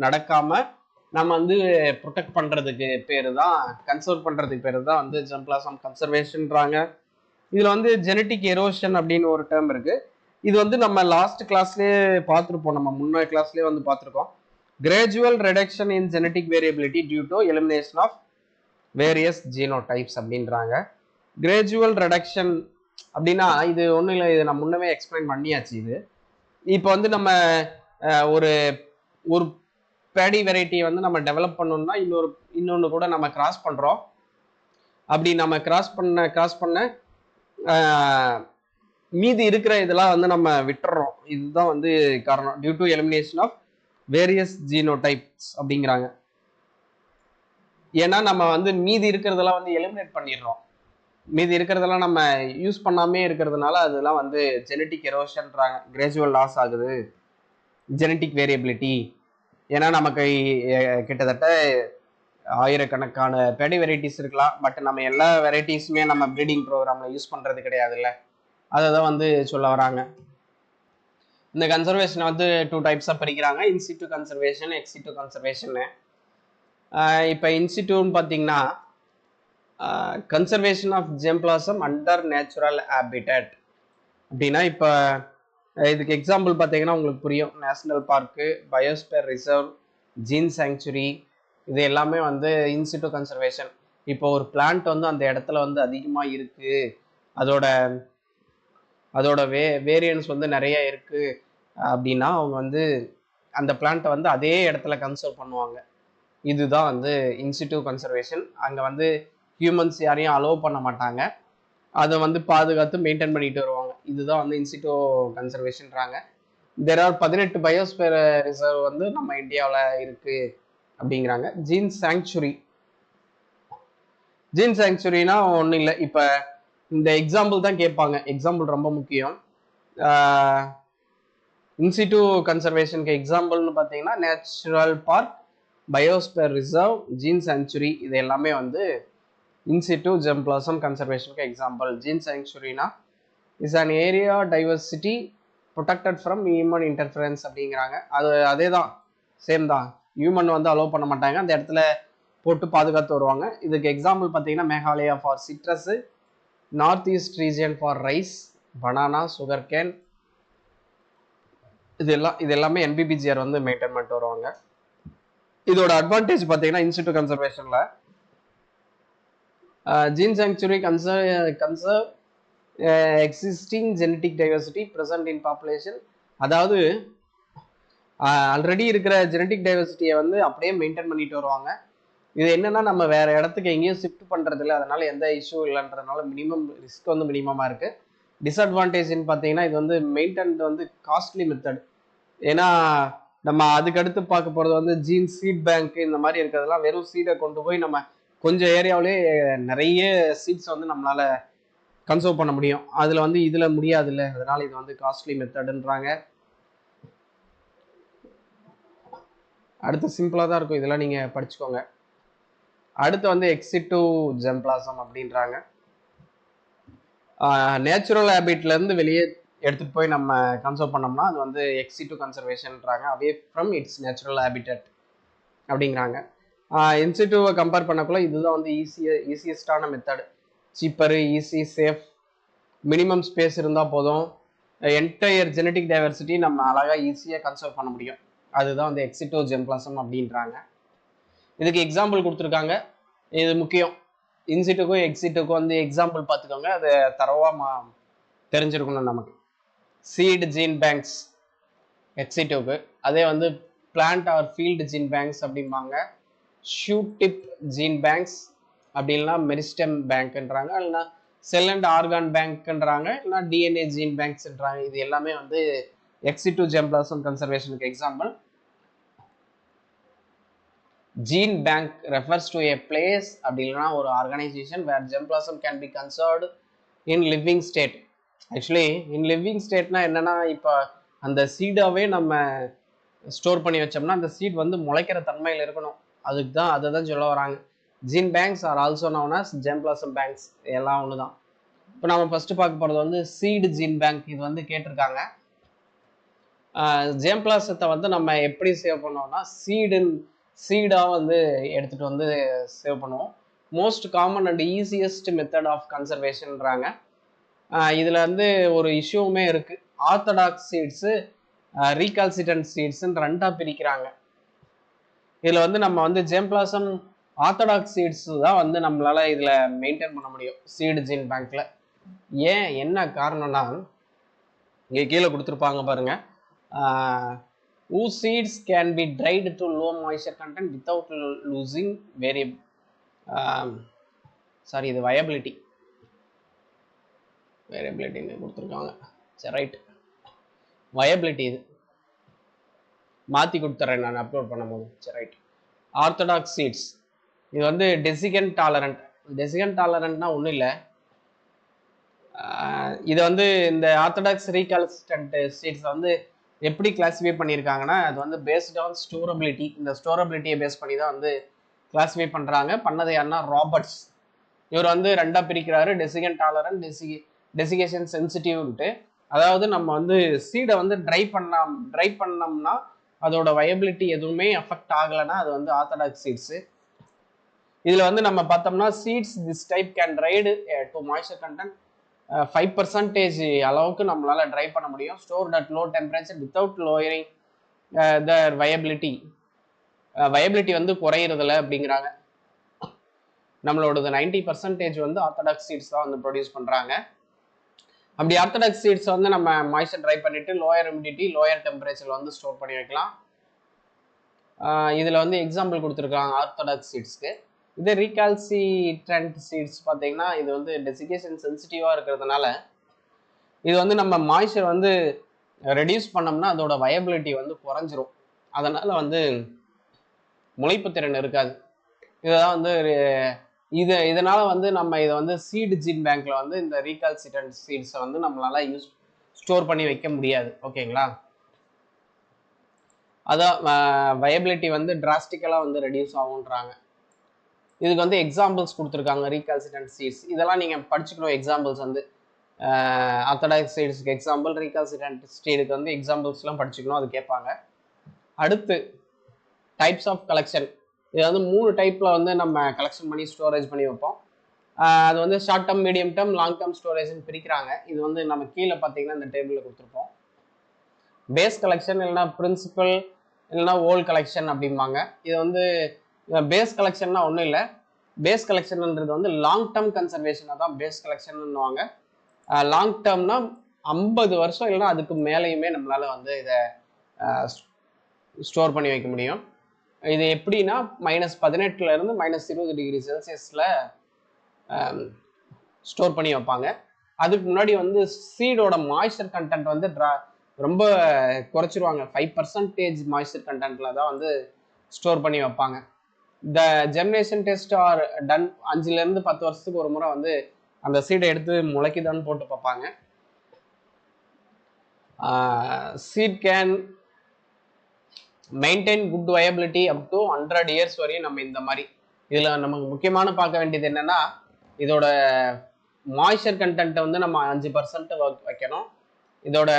A: நடக்காம நம்ம வந்து ப்ரொடெக்ட் பண்றதுக்கு பேரு தான், கன்சர்வ் பண்றதுக்கு பேரு தான் வந்து ஜெம்பிளாசம் கன்சர்வேஷன்றாங்க. இதுல வந்து ஜெனட்டிக் எரோஷன் அப்படின்னு ஒரு டேர்ம் இருக்கு. இது வந்து நம்ம லாஸ்ட் கிளாஸ்லயே பார்த்துருப்போம், நம்ம முன்னாடி கிளாஸ்லயே வந்து பார்த்துருக்கோம். Gradual reduction in genetic variability due to elimination of various genotypes அப்படின்றாங்க. கிராஜுவல் ரெடக்ஷன் அப்படின்னா இது ஒன்றும் இல்லை, இது நான் முன்னவே எக்ஸ்பிளைன் பண்ணியாச்சு. இது இப்போ வந்து நம்ம ஒரு ஒரு பேடி வெரைட்டியை வந்து நம்ம டெவலப் பண்ணோம்னா இன்னொன்று கூட நம்ம கிராஸ் பண்ணுறோம். அப்படி நம்ம கிராஸ் பண்ண மீதி இருக்கிற இதெல்லாம் வந்து நம்ம விட்டுறோம். இதுதான் வந்து காரணம், due to elimination of various genotypes அப்படிங்கிறாங்க. ஏன்னா நம்ம வந்து மீதி இருக்கிறதெல்லாம் வந்து எலிமினேட் பண்ணிடுறோம். மீதி இருக்கிறதெல்லாம் நம்ம யூஸ் பண்ணாமே இருக்கிறதுனால அதெல்லாம் வந்து ஜெனட்டிக் எரோஷன்றாங்க. கிராஜுவல் லாஸ் ஆகுது ஜெனட்டிக் வேரியபிலிட்டி. ஏன்னா நமக்கு கிட்டத்தட்ட ஆயிரக்கணக்கான பேடி வெரைட்டிஸ் இருக்கலாம். பட் நம்ம எல்லா வெரைட்டிஸுமே நம்ம ப்ரீடிங் ப்ரோக்ராம்ல யூஸ் பண்றது கிடையாதுல்ல. அதை தான் வந்து சொல்ல வராங்க. இந்த கன்சர்வேஷனை வந்து 2 டைப்ஸாக பிரிக்கிறாங்க, இன்சிட்டு கன்சர்வேஷன், எக்ஸிட்டு கன்சர்வேஷன். இப்போ இன்சிட்டுன்னு பார்த்தீங்கன்னா conservation of germplasm under natural habitat அப்படின்னா, இப்போ இதுக்கு எக்ஸாம்பிள் பார்த்தீங்கன்னா உங்களுக்கு புரியும். National park, biosphere reserve, gene sanctuary, இது எல்லாமே வந்து இன்சிட்டு கன்சர்வேஷன். இப்போ ஒரு பிளான்ட் வந்து அந்த இடத்துல வந்து அதிகமாக இருக்கு, அதோட வேரியன்ஸ் வந்து நிறைய இருக்கு அப்படின்னா அவங்க வந்து அந்த பிளான்ட்டை வந்து அதே இடத்துல கன்சர்வ் பண்ணுவாங்க. இதுதான் வந்து இன்சிட்டு கன்சர்வேஷன். அங்கே வந்து ஹியூமன்ஸ் யாரையும் அலோவ் பண்ண மாட்டாங்க, அதை வந்து பாதுகாத்து மெயின்டைன் பண்ணிட்டு வருவாங்க. இதுதான் வந்து இன்சிட்டு கன்சர்வேஷன்றாங்க. தேர் ஆர் 18 பயோஸ்பியர் ரிசர்வ் வந்து நம்ம இந்தியாவில் இருக்கு அப்படிங்கிறாங்க. ஜீன் சாங்சுரினா ஒன்றும் இல்லை. இப்போ இந்த எக்ஸாம்பிள் தான் கேட்பாங்க, எக்ஸாம்பிள் ரொம்ப முக்கியம். இன்சிட்டு கன்சர்வேஷனுக்கு எக்ஸாம்பிள்னு பார்த்தீங்கன்னா natural park, biosphere reserve, gene sanctuary, இது எல்லாமே வந்து இன்சிட்டு ஜெம்பிளாசம் கன்சர்வேஷனுக்கு எக்ஸாம்பிள். ஜீன் சாங்சுரினா is an area diversity protected from human interference அப்படிங்கிறாங்க. அதே தான், சேம் தான். ஹியூமன் வந்து அலோவ் பண்ண மாட்டாங்க, அந்த இடத்துல போட்டு பாதுகாத்து வருவாங்க. இதுக்கு எக்ஸாம்பிள் பார்த்தீங்கன்னா Meghalaya for citrus, north east region for rice, banana, sugar cane, இது எல்லாமே என்பிபிஜிஆர் வந்து மெயின்டைன் பண்ணிட்டு வருவாங்க. இதோட அட்வான்டேஜ் பார்த்தீங்கன்னா இன்சிட்டு கன்சர்வேஷன்ல gene sanctuary conserve existing genetic diversity present in population. அதாவது ஆல்ரெடி இருக்கிற ஜெனட்டிக் டைவர்சிட்டியை வந்து அப்படியே மெயின்டைன் பண்ணிட்டு வருவாங்க. இது என்னன்னா நம்ம வேற இடத்துக்கு எங்கேயும் ஷிஃப்ட் பண்றது இல்லை, அதனால எந்த இஷ்யூ இல்லைன்றதுனால மினிமம் ரிஸ்க் வந்து மினிமமா இருக்கு. டிஸ்அட்வான்டேஜ்னு பார்த்தீங்கன்னா இது வந்து மெயின்டைன் வந்து காஸ்ட்லி மெத்தட். ஏன்னா நம்ம அதுக்கு அடுத்து பார்க்க போறது வந்து ஜீன் சீட் பேங்க், இந்த மாதிரி இருக்கிறதெல்லாம் வெறும் சீடை கொண்டு போய் நம்ம கொஞ்சம் ஏரியாவிலே நிறைய சீட்ஸ் வந்து நம்மளால கன்சர்வ் பண்ண முடியும். அதுல வந்து இதுல முடியாது இல்லை, அதனால இது வந்து காஸ்ட்லி மெத்தட்ன்றாங்க. அடுத்து சிம்பிளா தான் இருக்கும், இதெல்லாம் நீங்க படிச்சுக்கோங்க. அடுத்து வந்து எக்ஸிட்டு ஜெம்பிளாசம் அப்படின்றாங்க. நேச்சுரல் ஹேபிட்ல இருந்து வெளியே எடுத்துட்டு போய் நம்ம கன்சர்வ் பண்ணோம்னா அது வந்து எக்ஸிட்டு கன்சர்வேஷன்றாங்க, away from its natural habitat அப்படிங்கிறாங்க. இன்சிட்டுவை கம்பேர் பண்ணக்குள்ள இதுதான் வந்து ஈஸியஸ்டான method. Cheaper, easy, safe, minimum space இருந்தால் போதும், என்டையர் ஜெனட்டிக் டைவர்சிட்டி நம்ம அழகாக ஈஸியாக கன்சர்வ் பண்ண முடியும். அதுதான் வந்து எக்ஸிட்டு ஜெம்பிளாசம் அப்படின்றாங்க. இதுக்கு எக்ஸாம்பிள் கொடுத்துருக்காங்க, இது முக்கியம். இன்சிட்டுக்கும் எக்ஸிட்டுக்கும் வந்து எக்ஸாம்பிள் பார்த்துக்கோங்க, அது தரவா தெரிஞ்சிருக்கணும் நமக்கு. சீட் ஜீன் பேங்க்ஸ் எக்ஸிட்டுக்கு, அதே வந்து plant or field gene banks அப்படிம்பாங்க. ஷூட் டிப் ஜீன் பேங்க்ஸ் அப்படி இல்லைன்னா மெரிஸ்டெம் பேங்க்ன்றாங்க, இல்லைன்னா செல் அண்ட் ஆர்கான் பேங்க்ன்றாங்க, இல்லைன்னா டிஎன்ஏ ஜீன் பேங்க்ஸ்ன்றாங்க. இது எல்லாமே வந்து எக்ஸிட்டு ஜெம்பிளாசம் கன்சர்வேஷனுக்கு example. Gene bank refers to a place அப்படி இல்லைன்னா ஒரு organization where germplasm can be conserved in living state. Actually in living ஸ்டேட்னா என்னன்னா, இப்போ அந்த சீடாவே நம்ம ஸ்டோர் பண்ணி வச்சோம்னா அந்த சீட் வந்து முளைக்கிற தன்மையில் இருக்கணும். அதுக்கு தான் அதை தான் சொல்ல வராங்க. Gene banks are also known as germplasm banks. எல்லாம் ஒன்று தான். இப்போ நம்ம ஃபர்ஸ்ட் பார்க்க போகிறது வந்து சீடு ஜீன் பேங்க். இது வந்து கேட்டிருக்காங்க. ஜெர்ம்பிளாசத்தை வந்து நம்ம எப்படி சேவ் பண்ணுவோம்னா சீடாக வந்து எடுத்துகிட்டு வந்து சேவ் பண்ணுவோம். Most common and easiest method of கன்சர்வேஷன்றாங்க. இதில் வந்து ஒரு இஷ்யூவுமே இருக்குது. ஆர்த்தடாக்ஸ் சீட்ஸு, ரீகால்சிட்டன்ட் சீட்ஸ்ன்னு ரெண்டாக பிரிக்கிறாங்க. இதில் வந்து நம்ம வந்து ஜெர்ம்பிளாசம் ஆர்த்தடாக்ஸ் சீட்ஸ் தான் வந்து நம்மளால் இதில் மெயின்டைன் பண்ண முடியும் சீடு ஜீன் பேங்க்கில். ஏன், என்ன காரணம்னா, இங்கே கீழே கொடுத்துருப்பாங்க பாருங்கள். whose seeds can be dried to low moisture content without losing இது viability கொடுத்துருக்காங்க. சரி, ரைட், viability இது மாற்றி கொடுத்துட்றேன் நான் அப்லோட் பண்ணும்போது. சரி, ரைட். ஆர்த்தடாக்ஸ் சீட்ஸ் இது வந்து டெசிகன்ட் டாலரண்ட். டெசிகன்ட் டாலரண்ட்னா ஒன்றும் இல்லை. இது வந்து இந்த ஆர்த்தடாக்ஸ் ரீகால்சிட்டன்ட் சீட்ஸ் வந்து எப்படி கிளாஸிஃபை பண்ணியிருக்காங்கன்னா, அது வந்து பேஸ்ட் ஆன் ஸ்டோரபிலிட்டி. இந்த ஸ்டோரபிலிட்டியை பேஸ் பண்ணி தான் வந்து கிளாஸிஃபை பண்ணுறாங்க. பண்ணது யாருன்னா ராபர்ட்ஸ். இவர் வந்து ரெண்டாக பிரிக்கிறாரு, டெசிகன் டாலரண்ட், டெசிகேஷன் சென்சிட்டிவ்ன்ட்டு. அதாவது நம்ம வந்து சீடை வந்து ட்ரை பண்ணோம்னா அதோட வயபிலிட்டி எதுவுமே அஃபெக்ட் ஆகலைன்னா அது வந்து ஆர்த்தடாக்ஸ் சீட்ஸு. இதில் வந்து நம்ம பார்த்தோம்னா seeds this type can dried to moisture content 5% அளவுக்கு நம்மளால ட்ரை பண்ண முடியும். Stored at low temperature without lowering the viability வந்து குறையிறதில்ல அப்படிங்கிறாங்க. நம்மளோடது 90% வந்து ஆர்த்தடாக்ஸ் சீட்ஸ் தான் வந்து ப்ரொடியூஸ் பண்ணுறாங்க. அப்படி ஆர்த்தடாக்ஸ் சீட்ஸ் வந்து நம்ம மாய்ஸ்சர் ட்ரை பண்ணிட்டு லோயர் ஹியூமிடிட்டி, லோயர் டெம்பரேச்சரில் வந்து ஸ்டோர் பண்ணி வைக்கலாம். இதில் வந்து எக்ஸாம்பிள் கொடுத்துருக்காங்க ஆர்த்தடாக்ஸ் சீட்ஸ்க்கு. இதே ரீகால்சிட்ரண்ட் சீட்ஸ் பார்த்தீங்கன்னா இது வந்து டெசிகேஷன் சென்சிட்டிவாக இருக்கிறதுனால இது வந்து நம்ம மாய்ஸ்சர் வந்து ரெடியூஸ் பண்ணோம்னா அதோட வயபிலிட்டி வந்து குறைஞ்சிரும். அதனால் வந்து முளைப்பு திறன் இருக்காது. இதுதான் வந்து இதனால் வந்து நம்ம இதை வந்து சீடு ஜீன் பேங்க்கில் வந்து இந்த ரீகால்சிட்ரண்ட் சீட்ஸை வந்து நம்மளால ஸ்டோர் பண்ணி வைக்க முடியாது. ஓகேங்களா? அதான் வயபிலிட்டி வந்து டிராஸ்டிக்கலாக வந்து ரெடியூஸ் ஆகுன்றாங்க. இதுக்கு வந்து எக்ஸாம்பிள்ஸ் கொடுத்துருக்காங்க ரீகால்சிட்டன்ட் சீட்ஸ். இதெல்லாம் நீங்கள் படிச்சுக்கணும். எக்ஸாம்பிள்ஸ் வந்து ஆர்த்தடாக்ஸ் சீட்ஸ்க்கு எக்ஸாம்பிள், ரீகால்சிட்டன்ட் சீடுக்கு வந்து எக்ஸாம்பிள்ஸ்லாம் படிச்சுக்கணும். அது கேட்பாங்க. அடுத்து டைப்ஸ் ஆஃப் கலெக்ஷன். இது வந்து 3 டைப்பில் வந்து நம்ம கலெக்ஷன் பண்ணி ஸ்டோரேஜ் பண்ணி வைப்போம். அது வந்து short term, medium term, long term ஸ்டோரேஜ்னு பிரிக்கிறாங்க. இது வந்து நம்ம கீழே பார்த்தீங்கன்னா இந்த டேபிளில் கொடுத்துருப்போம். பேஸ் கலெக்ஷன் இல்லைன்னா பிரின்சிபல் இல்லைன்னா ஓல்ட் கலெக்ஷன் அப்படிம்பாங்க. இது வந்து பேஸ் கலெக்ஷன்னா ஒன்றும் இல்லை. பேஸ் கலெக்ஷன்ன்றது வந்து லாங் டேர்ம் கன்சர்வேஷனை தான் பேஸ் கலெக்ஷன்னுவாங்க. லாங் டேர்ம்னா 50 வருஷம் இல்லைன்னா அதுக்கு மேலேயுமே நம்மளால வந்து இதை ஸ்டோர் பண்ணி வைக்க முடியும். இது எப்படின்னா -18 -20 டிகிரி செல்சியஸில் ஸ்டோர் பண்ணி வைப்பாங்க. அதுக்கு முன்னாடி வந்து சீடோட மாய்ஸ்சர் கண்டென்ட் வந்து ரொம்ப குறைச்சிருவாங்க. 5% மாய்ஸ்சர் கண்டென்ட்டில் தான் வந்து ஸ்டோர் பண்ணி வைப்பாங்க. The germination test are done 5 to 10 வருஷத்துக்கு ஒரு முறை வந்து அந்த சீடை எடுத்து முளைக்குதான்னு போட்டு பார்ப்பாங்க. Seed can maintain good viability up to 100 years வரையும் நம்ம இந்த மாதிரி. இதில் நமக்கு முக்கியமான பார்க்க வேண்டியது என்னென்னா இதோட மாய்ஸ்சர் கண்டென்ட்டை வந்து நம்ம 5% வைக்கணும். இதோட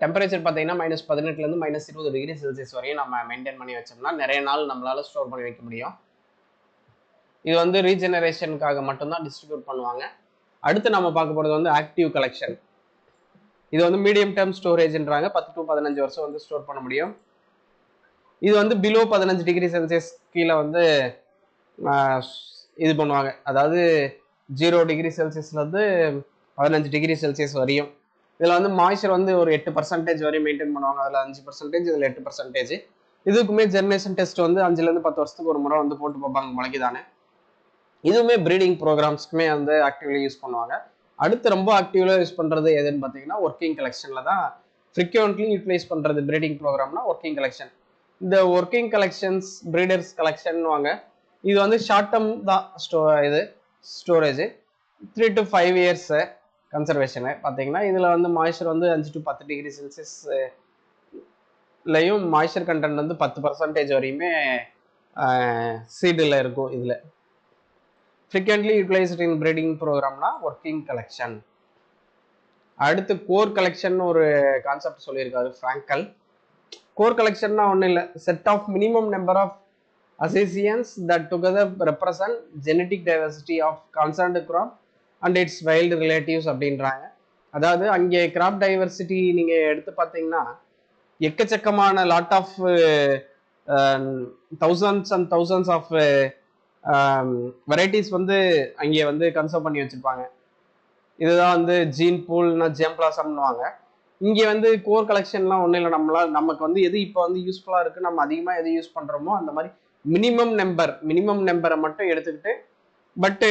A: டெம்பரேச்சர் பார்த்தீங்கன்னா -18 -20 டிகிரி செல்சியஸ் வரையும் நம்ம மெயின்டைன் பண்ணி வச்சோம்னா நிறைய நாள் நம்மளால ஸ்டோர் பண்ணி வைக்க முடியும். இது வந்து ரீஜெனரேஷனுக்காக மட்டும்தான் டிஸ்ட்ரிபியூட் பண்ணுவாங்க. அடுத்து நம்ம பார்க்க போகிறது வந்து ஆக்டிவ் கலெக்ஷன். இது வந்து மீடியம் டேர்ம் ஸ்டோரேஜ்ன்றாங்க. 10 to 15 வருஷம் வந்து ஸ்டோர் பண்ண முடியும். இது வந்து பிலோ 15 டிகிரி செல்சியஸ் கீழே வந்து இது பண்ணுவாங்க. அதாவது 0 டிகிரி செல்சியஸ்லேருந்து 15 டிகிரி செல்சியஸ் வரையும். இதில் வந்து மாய்ஸ்சர் வந்து ஒரு 8% வரையும் மெயின்டைன் பண்ணுவாங்க. அதில் 5%, இதில் 8%. இதுக்குமே ஜெர்மினேஷன் டெஸ்ட் வந்து 5 to 10 வருஷத்துக்கு ஒரு முறை வந்து போட்டு பார்ப்பாங்க முளைக்குதானே. இதுவுமே ப்ரீடிங் ப்ரோக்ராம்ஸ்க்குமே வந்து ஆக்டிவ்லி யூஸ் பண்ணுவாங்க. அடுத்து ரொம்ப ஆக்டிவ்ல யூஸ் பண்ணுறது எதுன்னு பார்த்தீங்கன்னா ஒர்க்கிங் கலெக்ஷனில் தான் ஃப்ரீக்வெண்ட்லி யூட்டிலைஸ் பண்ணுறது. ப்ரீடிங் ப்ரோக்ராம்னா ஒர்க்கிங் கலெக்ஷன். இந்த ஒர்க்கிங் கலெக்ஷன்ஸ் பிரீடர்ஸ் கலெக்ஷன் வாங்க, இது வந்து ஷார்ட் டேர்ம் தான் இது ஸ்டோரேஜ் 3 to 5 years கன்சர்வேஷனு பார்த்தீங்கன்னா. இதில் வந்து மாய்ச்சர் வந்து 5 to 10 டிகிரி செல்சியஸ்லையும் மாய்ச்சர் கண்டென்ட் வந்து 10% வரையுமே சீடில் இருக்கும். இதில் ஃப்ரீக்வெண்ட்லி யூட்டிலைஸ்ட் இன் ப்ரீடிங் ப்ரோக்ராம்னா ஒர்க்கிங் கலெக்ஷன். அடுத்து கோர் கலெக்ஷன் ஒரு கான்செப்ட் சொல்லியிருக்காரு ஃப்ராங்கல். கோர் கலெக்ஷன்னா ஒன்றும் இல்லை, set of minimum number of associations that together represent genetic diversity of concerned crop and its wild relatives அப்படின்றாங்க. அதாவது அங்கே கிராப் டைவர்சிட்டி நீங்கள் எடுத்து பார்த்தீங்கன்னா எக்கச்சக்கமான lot of thousands and thousands of varieties வந்து அங்கே வந்து கன்சர்வ் பண்ணி வச்சுருப்பாங்க. இதுதான் வந்து ஜீன் பூல்னா ஜேம்பிளாசம்னுவாங்க. இங்கே வந்து கோர் கலெக்ஷன்லாம் ஒன்றும் இல்லை, நமக்கு வந்து எது இப்போ வந்து யூஸ்ஃபுல்லாக இருக்குது, நம்ம அதிகமாக எது யூஸ் பண்ணுறோமோ அந்த மாதிரி மினிமம் நம்பரை மட்டும் எடுத்துக்கிட்டு but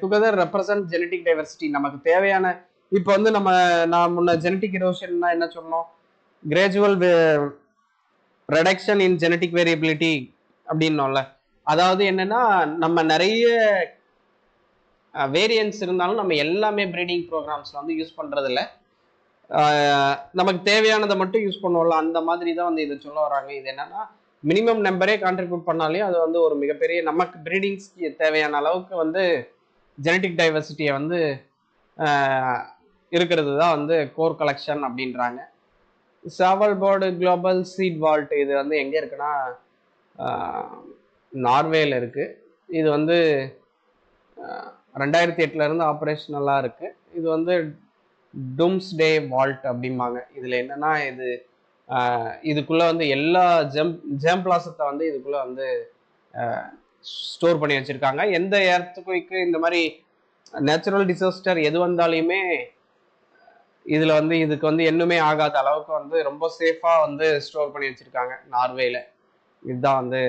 A: together represent genetic diversity. நமக்கு தேவையான இப்போ வந்து நான் முன்ன ஜெனட்டிக் எரோஷன்னா என்ன சொன்னோம், gradual reduction in genetic variability அப்படின்னோம்ல. அதாவது என்னன்னா நம்ம நிறைய வேரியன்ஸ் இருந்தாலும் நம்ம எல்லாமே ப்ரீடிங் ப்ரோக்ராம்ஸ்ல வந்து யூஸ் பண்றது இல்லை, நமக்கு தேவையானதை மட்டும் யூஸ் பண்ணுவோம்ல, அந்த மாதிரி தான் வந்து இதை சொல்ல வராங்க. இது என்னன்னா மினிமம் நம்பரே கான்ட்ரிபியூட் பண்ணாலே அது வந்து ஒரு மிகப்பெரிய நமக்கு ப்ரீடிங்ஸ்க்கு தேவையான அளவுக்கு வந்து ஜெனட்டிக் டைவர்சிட்டியை வந்து இருக்கிறது தான் வந்து கோர் கலெக்ஷன் அப்படின்றாங்க. சாவல்போர்டு குளோபல் சீட் வால்ட் இது வந்து எங்கே இருக்குன்னா நார்வேல இருக்கு. இது வந்து 2008 ஆப்ரேஷனலாக இருக்கு. இது வந்து டூம்ஸ்டே வால்ட் அப்படிம்பாங்க. இதில் என்னன்னா இதுக்குள்ள வந்து எல்லா ஜேம்பிளாசத்தை வந்து இதுக்குள்ள வந்து ஸ்டோர் பண்ணி வச்சிருக்காங்க. எந்த எர்த்குவைக்கு இந்த மாதிரி நேச்சுரல் டிசாஸ்டர் எது வந்தாலுமே இதுல வந்து இதுக்கு வந்து என்னுமே ஆகாத அளவுக்கு வந்து ரொம்ப சேஃபா வந்து ஸ்டோர் பண்ணி வச்சிருக்காங்க நார்வேல. இதுதான் வந்து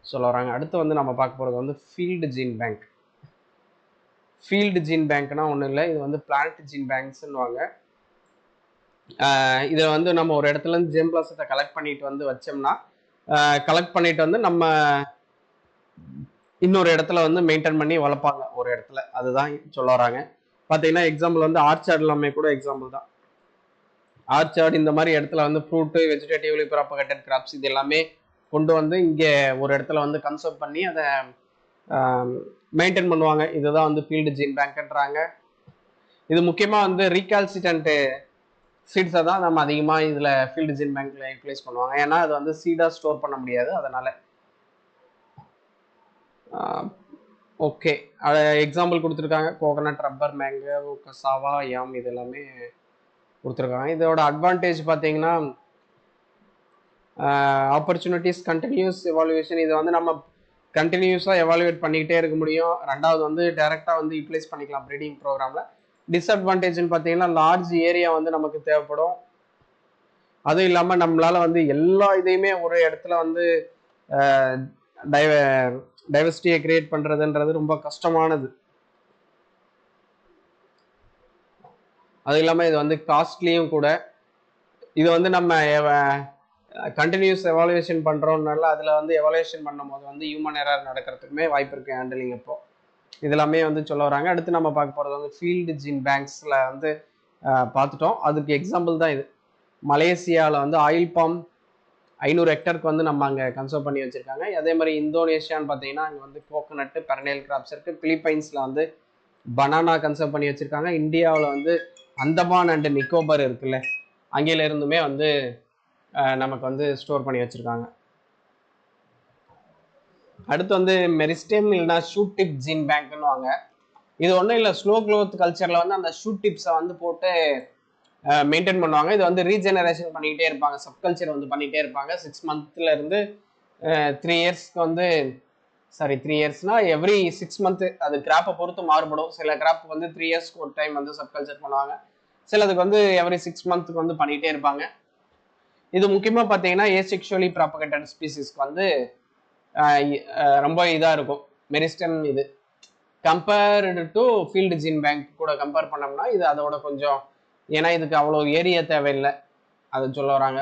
A: சொல்ல வராங்க. அடுத்து வந்து நம்ம பார்க்க போறது வந்து field gene bank. Field gene பேங்க்னா ஒன்றும் இல்லை, இது வந்து பிளான்ட் ஜீன் பேங்க்ஸ்ன்னுவாங்க. இதை வந்து நம்ம ஒரு இடத்துல இருந்து ஜேம்பிளாசத்தை கலெக்ட் பண்ணிட்டு வந்து வச்சோம்னா கலெக்ட் பண்ணிட்டு வந்து நம்ம இன்னொரு இடத்துல வந்து மெயின்டைன் பண்ணி வளர்ப்பாங்க ஒரு இடத்துல. அதுதான் சொல்ல வராங்க. பார்த்தீங்கன்னா எக்ஸாம்பிள் வந்து ஆர்ச்சார்ட் எல்லாமே கூட எக்ஸாம்பிள் தான். ஆர்ச்சார்ட் இந்த மாதிரி இடத்துல வந்து ஃப்ரூட்டு வெஜிடேட்டிவ்லி ப்ராபகேட்டட் கிராப்ஸ் இது எல்லாமே கொண்டு வந்து இங்கே ஒரு இடத்துல வந்து கன்சர்வ் பண்ணி அதை மெயின்டைன் பண்ணுவாங்க. இதுதான் வந்து ஃபீல்டு ஜீன் பேங்க்ன்றாங்க. இது முக்கியமாக வந்து ரீகால்சிட்டன்ட் சீட்ஸை தான் நம்ம அதிகமாக இதில் ஃபீல்டு ஜீன் பேங்க்ல யூட்டிலைஸ் பண்ணுவாங்க. ஏன்னா அது வந்து சீடாக ஸ்டோர் பண்ண முடியாது, அதனால. ஓகே, அதை எக்ஸாம்பிள் கொடுத்துருக்காங்க. கோகனட், ரப்பர், மேங்கோ, கசாவா, யாம் இது எல்லாமே கொடுத்துருக்காங்க. இதோட அட்வான்டேஜ் பார்த்தீங்கன்னா ஆப்பர்ச்சுனிட்டிஸ், கண்டினியூஸ் எவாலுவேஷன். இது வந்து நம்ம கண்டினியூஸாக எவாலுவேட் பண்ணிக்கிட்டே இருக்க முடியும். ரெண்டாவது வந்து டைரெக்டாக வந்து யூட்டிலைஸ் பண்ணிக்கலாம் ப்ரீடிங் ப்ரோக்ராமில். டிஸ்அட்வான்டேஜ்னு பார்த்தீங்கன்னா லார்ஜ் ஏரியா வந்து நமக்கு தேவைப்படும். அதுவும் இல்லாமல் நம்மளால வந்து எல்லா இதையுமே ஒரு இடத்துல வந்து டைவர்சிட்டியை கிரியேட் பண்ணுறதுன்றது ரொம்ப கஷ்டமானது. அதுவும் இல்லாமல் இது வந்து காஸ்ட்லியும் கூட. இது வந்து நம்ம கண்டினியூஸ் எவாலுவேஷன் பண்ணுறோம்னால அதில் வந்து எவாலுவேஷன் பண்ணும் போது வந்து ஹியூமன் எரர் நடக்கிறதுக்குமே வாய்ப்பு இருக்குது ஹேண்டிலிங். இப்போ இதெல்லாமே வந்து சொல்ல வராங்க. அடுத்து நம்ம பார்க்க போகிறது வந்து ஃபீல்டு ஜீன் பேங்க்ஸில் வந்து பார்த்துட்டோம். அதுக்கு எக்ஸாம்பிள் தான் இது. மலேசியாவில் வந்து ஆயில் பாம் 500 ஹெக்டருக்கு வந்து நம்ம அங்கே கன்சர்வ் பண்ணி வச்சுருக்காங்க. அதே மாதிரி இந்தோனேஷியான்னு பார்த்தீங்கன்னா அங்கே வந்து கோகனட்டு, பெரனியல் கிராப்ஸ் இருக்குது. பிலிப்பைன்ஸில் வந்து பனானா கன்சர்வ் பண்ணி வச்சுருக்காங்க. இந்தியாவில் வந்து அந்தமான் அண்ட் நிக்கோபர் இருக்குல்ல, அங்கேயில இருந்துமே வந்து நமக்கு வந்து ஸ்டோர் பண்ணி வச்சுருக்காங்க. அடுத்து வந்து மெரிஸ்டெம் இல்லைனா ஷூட் டிப் ஜீன் பேங்க்னு வாங்க. இது ஒன்றும் இல்லை, ஸ்லோ க்ரோத் கல்ச்சரில் வந்து அந்த ஷூட் டிப்ஸை வந்து போட்டு மெயின்டைன் பண்ணுவாங்க. இது வந்து ரீஜெனரேஷன் பண்ணிக்கிட்டே இருப்பாங்க, சப்கல்ச்சர் வந்து பண்ணிகிட்டே இருப்பாங்க. 6 monthsல இருந்து 3 இயர்ஸ்க்கு வந்து 3 இயர்ஸ்னா எவ்ரி 6 month அது கிராப்பை பொறுத்து மாறுபடும். சில கிராப் வந்து 3 இயர்ஸ்க்கு ஒரு டைம் வந்து சப்கல்ச்சர் பண்ணுவாங்க, சிலதுக்கு வந்து எவ்ரி 6 monthக்கு வந்து பண்ணிகிட்டே இருப்பாங்க. இது முக்கியமாக பார்த்தீங்கன்னா ஏசெக்சுவலி ப்ராபகேட்டட் ஸ்பீசிஸ்க்கு வந்து ரொம்ப இதாக இருக்கும் மெரிஸ்டெம். இது compared to field gene bank கூட கம்பேர் பண்ணோம்னா இது அதோட கொஞ்சம், ஏன்னா இதுக்கு அவ்வளோ ஏரியா தேவையில்லை, அதை சொல்ல வராங்க.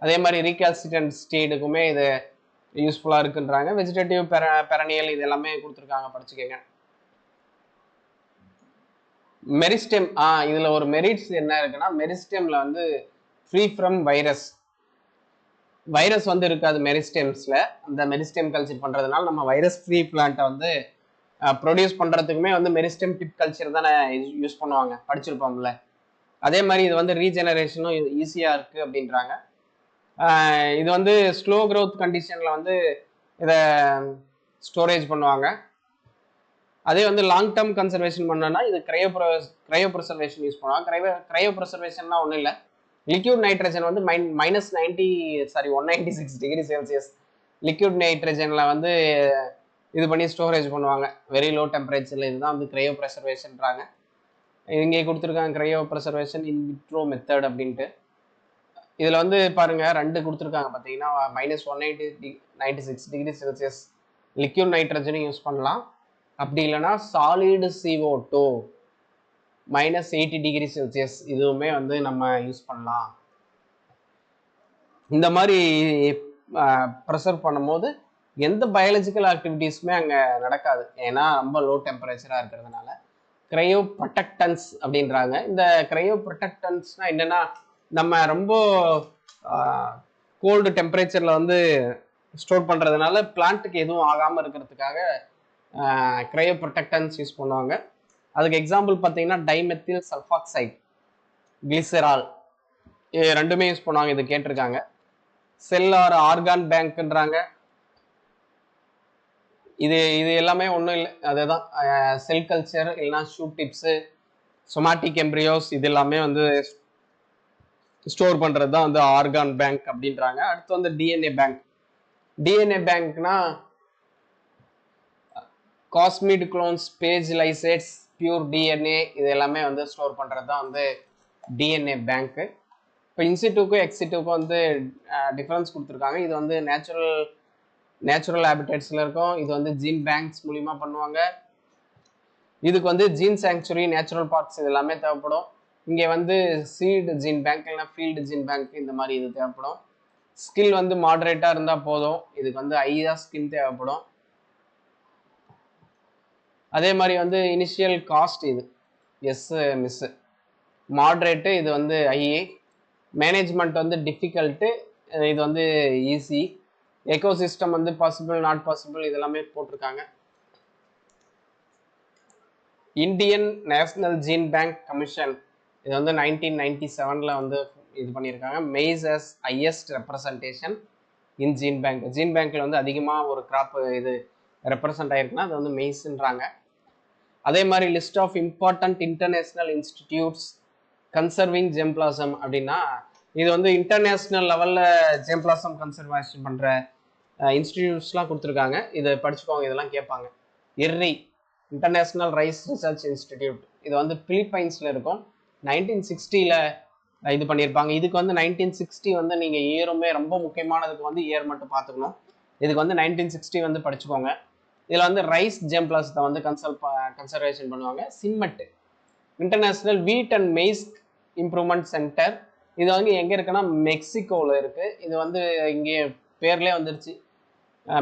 A: அதே மாதிரி ரீகால்சிட்டன்ட் ஸ்டேட்டுக்குமே இது யூஸ்ஃபுல்லாக இருக்குன்றாங்க. வெஜிடேட்டிவ் பெரனியல் இது எல்லாமே கொடுத்துருக்காங்க, படிச்சுக்கோங்க. மெரிஸ்டெம், இதுல ஒரு மெரிட்ஸ் என்ன இருக்குன்னா, மெரிஸ்டெம்ல வந்து ஃப்ரீ ஃப்ரம் வைரஸ் வந்து இருக்காது மெரிஸ்டெம்ஸ்ல. அந்த மெரிஸ்டெம் கல்ச்சர் பண்றதுனால நம்ம வைரஸ் ஃப்ரீ பிளான்ட்டை வந்து ப்ரொடியூஸ் பண்றதுக்குமே வந்து மெரிஸ்டெம் டிப் கல்ச்சர் தானே யூஸ் பண்ணுவாங்க, படிச்சிருப்போம்ல. அதே மாதிரி இது வந்து ரீஜெனரேஷனும் ஈஸியா இருக்கு அப்படின்றாங்க. இது வந்து ஸ்லோ க்ரோத் கண்டிஷன்ல வந்து இதை ஸ்டோரேஜ் பண்ணுவாங்க. அதே வந்து லாங் டேர்ம் கன்சர்வேஷன் பண்ணோம்னா இது கிரையோ ப்ரிசர்வேஷன் யூஸ் பண்ணுவாங்க. கிரையோ ப்ரிசர்வேஷன்னா ஒன்றும் இல்லை, லிக்யூட் நைட்ரஜன் வந்து -196 டிகிரி செல்சியஸ் லிக்யூட் நைட்ரஜனில் வந்து இது பண்ணி ஸ்டோரேஜ் பண்ணுவாங்க வெரி லோ டெம்பரேச்சரில். இதுதான் வந்து கிரையோ ப்ரிசர்வேஷன்றாங்க. இங்கே கொடுத்துருக்காங்க கிரையோ ப்ரிசர்வேஷன் இன் விட்ரோ மெத்தட் அப்படின்ட்டு. இதில் வந்து பாருங்க 2 கொடுத்துருக்காங்க பார்த்தீங்கன்னா, -196 டிகிரி செல்சியஸ் லிக்யூட் நைட்ரஜனும் யூஸ் பண்ணலாம், அப்படி இல்லைன்னா சாலிடு CO2 -80 டிகிரி செல்சியஸ் இதுவுமே வந்து நம்ம யூஸ் பண்ணலாம். இந்த மாதிரி ப்ரெஷர் பண்ணும்போது எந்த பயாலஜிக்கல் ஆக்டிவிட்டீஸுமே அங்கே நடக்காது, ஏன்னா ரொம்ப லோ டெம்பரேச்சராக இருக்கிறதுனால. கிரையோ ப்ரொடெக்டன்ஸ் அப்படின்றாங்க. இந்த கிரையோ ப்ரொடெக்டன்ஸ்னா என்னன்னா, நம்ம ரொம்ப கோல்டு டெம்பரேச்சரில் வந்து ஸ்டோர் பண்ணுறதுனால பிளான்ட்டுக்கு எதுவும் ஆகாமல் இருக்கிறதுக்காக கிரையோ ப்ரொடெக்டன்ஸ் யூஸ் பண்ணுவாங்க. அதுக்கு எக்ஸாம்பிள் பார்த்தீங்கன்னா டைமெத்தில் சல்ஃபாக்சைட், கிளிசரால், இது ரெண்டுமே யூஸ் பண்ணுவாங்க. இது கேட்டிருக்காங்க. செல் ஆர் ஆர்கான் பேங்க்ன்றாங்க. இது எல்லாமே ஒன்றும் இல்லை, அதுதான் செல் கல்ச்சர் இல்லைன்னா ஷூட் டிப்ஸு, சொமாட்டிக் எம்ப்ரியோஸ் இது எல்லாமே வந்து ஸ்டோர் பண்ணுறது தான் வந்து ஆர்கான் பேங்க் அப்படின்றாங்க. அடுத்து வந்து டிஎன்ஏ பேங்க். டிஎன்ஏ பேங்க்னா cosmid clones, phage lysates, pure DNA இது எல்லாமே வந்து ஸ்டோர் பண்ணுறது தான் வந்து டிஎன்ஏ பேங்க்கு. இப்போ இன்சிட்டுக்கும் எக்ஸிட்டுக்கும் வந்து டிஃப்ரென்ஸ் கொடுத்துருக்காங்க. இது வந்து நேச்சுரல் ஹேபிடேட்ஸில் இருக்கும், இது வந்து ஜீன் பேங்க்ஸ் மூலிமா பண்ணுவாங்க. இதுக்கு வந்து ஜீன் சாங்சுரி, நேச்சுரல் பார்க்ஸ் இது எல்லாமே தேவைப்படும். இங்கே வந்து சீடு ஜீன் பேங்க் இல்லைனா ஃபீல்டு ஜீன் பேங்க் இந்த மாதிரி இது தேவைப்படும். ஸ்கில் வந்து மாடரேட்டாக இருந்தால் போதும், இதுக்கு வந்து ஐயா ஸ்கில் தேவைப்படும். அதே மாதிரி வந்து இனிஷியல் காஸ்ட் இது மிஸ் மாடரேட்டு, இது வந்து ஐஏ. மேனேஜ்மெண்ட் வந்து டிஃபிகல்ட்டு, இது வந்து ஈஸி. எக்கோசிஸ்டம் வந்து பாசிபிள், நாட் பாசிபிள் இதெல்லாமே போட்டிருக்காங்க. Indian national gene bank commission இது வந்து 1997 வந்து இது பண்ணியிருக்காங்க. Maize as highest representation in gene bank. Gene பேங்க்ல வந்து அதிகமாக ஒரு கிராப் இது ரெப்ரசன்ட் ஆயிருக்குன்னா அது வந்து மெய்ஸ்ன்றாங்க. அதே மாதிரி list of important international institutes conserving germplasm அப்படின்னா, இது வந்து இன்டர்நேஷ்னல் லெவலில் ஜெம்பிளாசம் கன்சர்வேஷன் பண்ணுற இன்ஸ்டிடியூட்ஸ்லாம் கொடுத்துருக்காங்க. இதை படிச்சுக்கோங்க, இதெல்லாம் கேட்பாங்க. இன்டர்நேஷ்னல் ரைஸ் ரிசர்ச் இன்ஸ்டிடியூட் இது வந்து பிலிப்பைன்ஸில் இருக்கும். 1960 இது பண்ணியிருப்பாங்க. இதுக்கு வந்து 1960 வந்து நீங்கள் இயருமே ரொம்ப முக்கியமானதுக்கு வந்து இயர் மட்டும் பார்த்துக்கணும். இதுக்கு வந்து 1960 வந்து படிச்சுக்கோங்க. இதில் வந்து ரைஸ் ஜெம்பிளாசத்தை வந்து கன்சர்வேஷன் பண்ணுவாங்க. CIMMYT international wheat and maize improvement centre இது வந்து எங்கே இருக்குன்னா மெக்சிகோவில் இருக்குது. இது வந்து இங்கே பேர்லேயே வந்துருச்சு,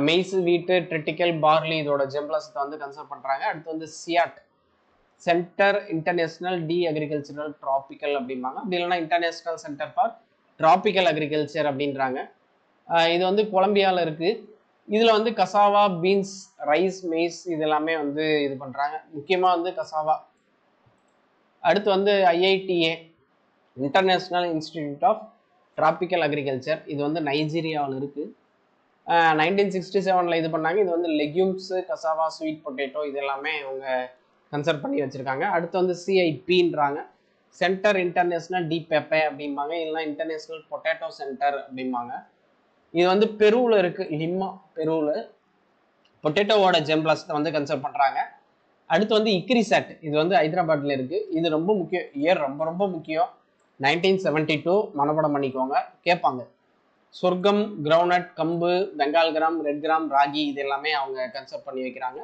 A: மெய்ஸ், வீட்டு, ட்ரிட்டிக்கல், பார்லி இதோட ஜெம்பிளாசத்தை வந்து கன்சர்வ் பண்ணுறாங்க. அடுத்து வந்து CIAT centre international de agricultural tropical அப்படிம்பாங்க, அப்படி இல்லைன்னா international centre for tropical agriculture அப்படின்றாங்க. இது வந்து கொலம்பியாவில் இருக்குது. இதில் வந்து கசாவா, பீன்ஸ், ரைஸ், மெய்ஸ் இது எல்லாமே வந்து இது பண்ணுறாங்க, முக்கியமாக வந்து கசாவா. அடுத்து வந்து IITA international institute of tropical agriculture இது வந்து நைஜீரியாவில் இருக்குது. 1967 இது பண்ணாங்க. இது வந்து லெக்யூம்ஸு, கசாவா, ஸ்வீட் பொட்டேட்டோ இது எல்லாமே அவங்க கன்சர்வ் பண்ணி வச்சுருக்காங்க. அடுத்து வந்து சிஐபின்றாங்க, சென்டர் இன்டர்நேஷ்னல் டி பெப்பே அப்படிம்பாங்க, இல்லைனா இன்டர்நேஷ்னல் பொட்டேட்டோ சென்டர் அப்படிம்பாங்க. இது வந்து பெருவில் இருக்குது, லிமா பெருவில் பொட்டேட்டோவோட ஜெம்பிளாசத்தை வந்து கன்சர்வ் பண்ணுறாங்க. அடுத்து வந்து இக்ரிசாட் இது வந்து ஹைதராபாத்தில் இருக்குது. இது ரொம்ப முக்கியம், இயர் ரொம்ப ரொம்ப முக்கியம், 1972 மனப்படம் பண்ணிக்கோங்க, கேட்பாங்க. சொர்க்கம், கிரவுனட், கம்பு, Bengal gram, red gram, ragi இது எல்லாமே அவங்க கன்சர்வ் பண்ணி வைக்கிறாங்க.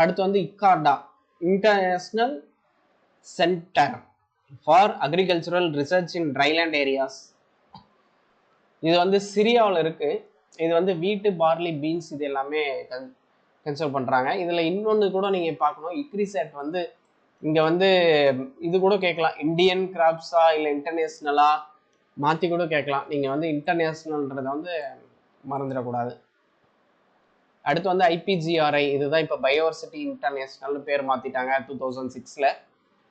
A: அடுத்து வந்து ICARDA international centre for agricultural research in dryland areas. இது வந்து சிரியாவில் இருக்கு. இது வந்து வீட்டு, பார்லி, பீன்ஸ் இது எல்லாமே கன்சர்வ் பண்றாங்க. இதுல இன்னொன்று கூட நீங்க பார்க்கணும், இக்ரிசேட் வந்து இங்க வந்து இது கூட கேட்கலாம், இந்தியன் கிராப்ஸா இல்லை இன்டர்நேஷ்னலா மாற்றி கூட கேட்கலாம். நீங்கள் வந்து இன்டர்நேஷ்னல்ன்றதை வந்து மறந்துடக்கூடாது. அடுத்து வந்து ஐபிஜிஆர்ஐ, இதுதான் இப்போ பயோவர்சிட்டி இன்டர்நேஷ்னல்னு பேர் மாற்றிட்டாங்க 2006.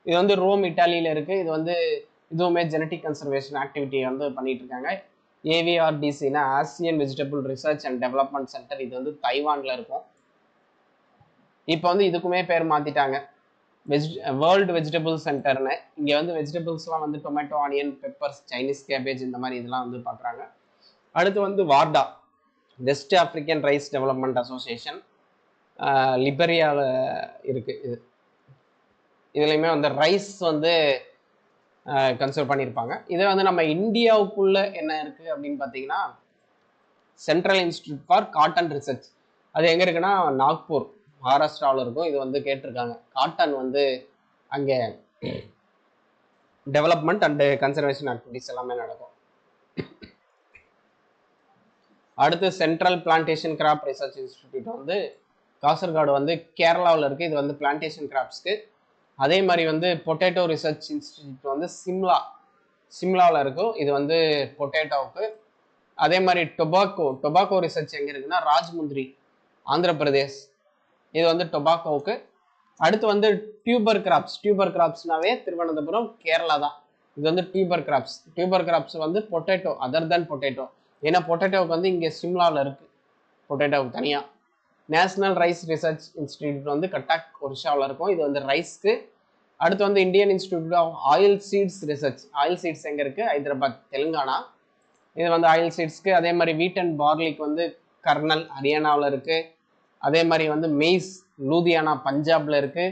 A: இது வந்து ரோம், இட்டாலியில் இருக்குது. இது வந்து இதுவுமே ஜெனட்டிக் கன்சர்வேஷன் ஆக்டிவிட்டியை வந்து பண்ணிட்டு இருக்காங்க. ஏவிஆர்டிசினா Asian vegetable research and development centre, இது வந்து தைவானில் இருக்கும். இப்போ வந்து இதுக்குமே பேர் மாற்றிட்டாங்க, வேர்ல்டு வெஜிடபிள் சென்டர்னு. இங்கே வந்து வெஜிடபிள்ஸ்லாம் வந்து tomato, onion, peppers, Chinese cabbage இந்த மாதிரி இதெல்லாம் வந்து பார்க்குறாங்க. அடுத்து வந்து WARDA, West African rice development association, லிபரியாவில் இருக்குது. இதுலையுமே வந்து ரைஸ் வந்து கன்சர்வ் பண்ணியிருப்பாங்க. இதை வந்து நம்ம இந்தியாவுக்குள்ள என்ன இருக்குது அப்படின்னு பார்த்தீங்கன்னா, central institute for cotton research, அது எங்கே இருக்குன்னா நாக்பூர், மகாராஷ்டிராவில் இருக்கும். இது வந்து கேட்டிருக்காங்க, காட்டன் வந்து அங்கே டெவலப்மெண்ட் அண்டு கன்சர்வேஷன் ஆக்டிவிட்டிஸ் எல்லாமே நடக்கும். அடுத்து central plantation crop research institute வந்து காசர்காடு வந்து கேரளாவில் இருக்குது. இது வந்து பிளான்டேஷன் கிராப்ஸ்க்கு. அதே மாதிரி வந்து பொட்டேட்டோ ரிசர்ச் இன்ஸ்டிடியூட் வந்து சிம்லாவில் இருக்கும். இது வந்து பொட்டேட்டோவுக்கு. அதே மாதிரி டொபாக்கோ ரிசர்ச் எங்கே இருக்குன்னா ராஜ்முந்திரி, ஆந்திர பிரதேஷ், இது வந்து டொபாக்கோவுக்கு. அடுத்து வந்து டியூபர் கிராப்ஸ்னாவே திருவனந்தபுரம், கேரளா தான். இது வந்து டியூபர் கிராப்ஸ் வந்து பொட்டேட்டோ, அதர் தென் பொட்டேட்டோ. ஏன்னா பொட்டேட்டோவுக்கு வந்து இங்கே சிம்லாவில் இருக்குது, பொட்டேட்டோவுக்கு தனியாக. நேஷனல் ரைஸ் ரிசர்ச் இன்ஸ்டிடியூட் வந்து கட்டாக், ஒரிஷாவில் இருக்கும். இது வந்து ரைஸ்க்கு. அடுத்து வந்து Indian institute of oil seeds research, oil seeds எங்கே இருக்குது, ஹைதராபாத், தெலுங்கானா. இது வந்து ஆயில் சீட்ஸ்க்கு. அதே மாதிரி வீட் அண்ட் பார்லிக்கு வந்து கர்னல், ஹரியானாவில் இருக்குது. அதே மாதிரி வந்து மெய்ஸ், லூதியானா, பஞ்சாப்ல இருக்கு.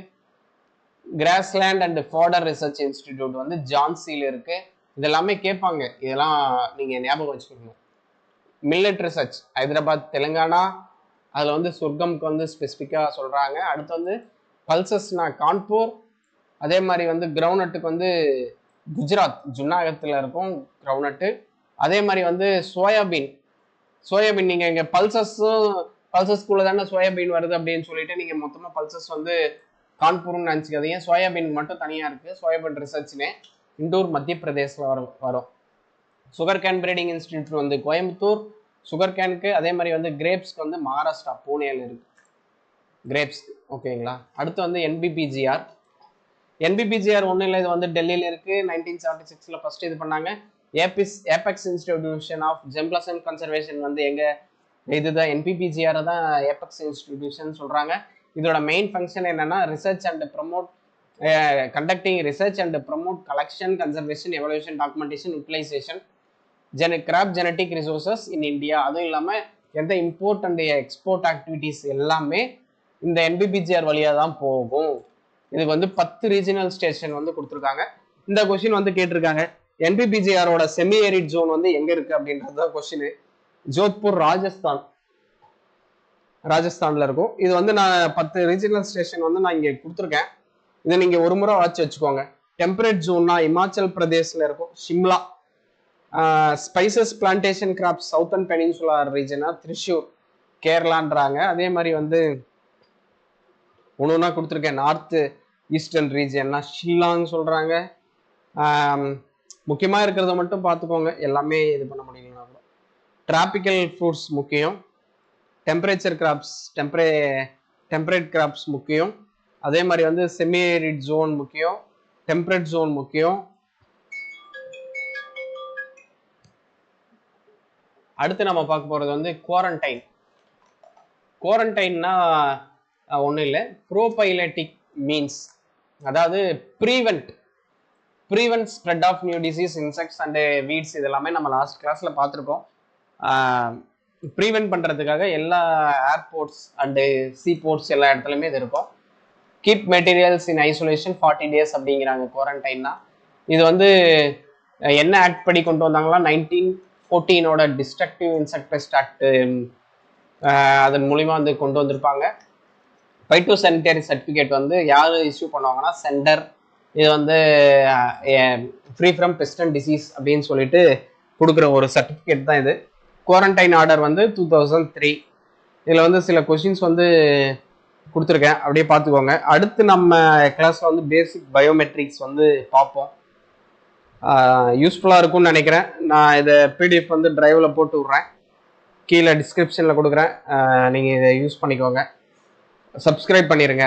A: Grassland and fodder research institute வந்து ஜான்சியில் இருக்கு. இதெல்லாமே கேட்பாங்க, இதெல்லாம் நீங்க ஞாபகம் வச்சுக்கணும். Millet research Hyderabad, Telangana. அதில் வந்து சொர்க்கம்க்கு வந்து ஸ்பெசிஃபிக்காக சொல்கிறாங்க. அடுத்து வந்து பல்சஸ்னா கான்பூர். அதே மாதிரி வந்து கிரவுண்ட்நட்டுக்கு வந்து குஜராத், ஜுனாகத்தில் இருக்கும் கிரவுண்ட்நட்டு. அதே மாதிரி வந்து சோயாபீன் நீங்கள் இங்கே பல்சஸ்குள்ளே தானே சோயாபீன் வருது அப்படின்னு சொல்லிட்டு நீங்கள் மொத்தமாக பல்சஸ் வந்து கான்பூர்னு நினச்சிக்காதீங்க. சோயாபீன் மட்டும் தனியாக இருக்குது. சோயாபீன் ரிசர்ச்னே இண்டூர், மத்திய பிரதேசில் வரும். சுகர் கேன் பிரீடிங் இன்ஸ்டிடியூட் வந்து கோயம்புத்தூர் சுகர் கேனுக்கு. அதே மாதிரி வந்து கிரேப்ஸ்க்கு வந்து மகாராஷ்டிரா, பூனேல இருக்கு கிரேப்ஸ். ஓகேங்களா. அடுத்து வந்து என்பிபிஜிஆர் ஒன்றும் இல்லை, இது வந்து டெல்லியில் இருக்குது. 1976 ஃபர்ஸ்ட் இது பண்ணாங்க. Apex institution of germplasm conservation வந்து எங்கே, இதுதான் என்பிபிஜிஆர் தான் ஏபெக்ஸ் இன்ஸ்டிடியூஷன் சொல்கிறாங்க. இதோட மெயின் ஃபங்க்ஷன் என்னன்னா research and promote, conducting research and promote collection, conservation, evaluation, documentation, utilisation crop genetic resources in India. அதுவும் இல்லாமல் எந்த இம்போர்ட் அண்ட் எக்ஸ்போர்ட் ஆக்டிவிட்டிஸ் எல்லாமே இந்த என்பிபிஜிஆர் வழியாக தான் போகும். இதுக்கு வந்து 10 ரீஜனல் ஸ்டேஷன் வந்து கொடுத்துருக்காங்க. இந்த கொஸ்டின் வந்து கேட்டிருக்காங்க, என்பிபிஜிஆரோட செமி ஏரிட் ஜோன் வந்து எங்க இருக்கு அப்படின்றது தான் கொஸ்டின். ஜோத்பூர், ராஜஸ்தான்ல இருக்கும். இது வந்து நான் 10 ரீஜனல் ஸ்டேஷன் வந்து நான் இங்க கொடுத்துருக்கேன். இதை நீங்க ஒரு முறை வாட்சி வச்சுக்கோங்க. டெம்பரேட் ஜோன்னா இமாச்சல் பிரதேஷ்ல இருக்கும், Shimla. Spices plantation crops southern peninsular ரீஜனா திரிஷூர், கேரளான்றாங்க. அதே மாதிரி வந்து ஒன்று கொடுத்துருக்கேன், நார்த் ஈஸ்டர்ன் ரீஜன்னா ஷில்லாங் சொல்றாங்க. முக்கியமாக இருக்கிறத மட்டும் பார்த்துக்கோங்க, எல்லாமே இது பண்ண முடியலன்னா கூட. டிராபிக்கல் ஃப்ரூட்ஸ் முக்கியம், டெம்பரேச்சர் கிராப்ஸ், டெம்பரேட் கிராப்ஸ் முக்கியம். அதே மாதிரி வந்து செமி ஏரிட் ஜோன் முக்கியம், டெம்பரேட் ஜோன் முக்கியம். அடுத்து நம்ம பார்க்க போகிறது வந்து குவாரண்டைன்னா ஒன்றும் இல்லை, ப்ரோபைலட்டிக் மீன்ஸ், அதாவது prevent spread of new disease, insects and weeds. இதெல்லாமே நம்ம லாஸ்ட் கிளாஸ்ல பார்த்துருக்கோம். ப்ரீவென்ட் பண்ணுறதுக்காக எல்லா ஏர்போர்ட்ஸ் அண்டு சீபோர்ட்ஸ் எல்லா இடத்துலையுமே இது இருக்கும். கீப் மெட்டீரியல்ஸ் இன் ஐசோலேஷன் 40 days அப்படிங்கிறாங்க குவாரண்டைன்னா. இது வந்து என்ன ஆக்ட் படி கொண்டு வந்தாங்களா, 1914ஓட டிஸ்ட்ரக்டிவ் இன்செக்ட் பெஸ்ட் ஆக்ட், அதன் மூலிமா வந்து கொண்டு வந்திருப்பாங்க. பைட்டோ சானிட்டரி சர்டிஃபிகேட் வந்து யார் இஷ்யூ பண்ணுவாங்கன்னா சென்டர். இது வந்து free from best and disease அப்படின்னு சொல்லிட்டு கொடுக்குற ஒரு சர்டிஃபிகேட் தான் இது. குவாரண்டைன் ஆர்டர் வந்து 2003. இதில் வந்து சில கொஷின்ஸ் வந்து கொடுத்துருக்கேன், அப்படியே பார்த்துக்கோங்க. அடுத்து நம்ம கிளாஸில் வந்து பேசிக் பயோமெட்ரிக்ஸ் வந்து பார்ப்போம். யூஸ்ஃபுல்லாக இருக்கும்னு நினைக்கிறேன். நான் இதை பிடிஎஃப் வந்து டிரைவில் போட்டு விட்றேன், கீழே டிஸ்கிரிப்ஷனில் கொடுக்குறேன், நீங்கள் இதை யூஸ் பண்ணிக்கோங்க. சப்ஸ்கிரைப் பண்ணிடுங்க.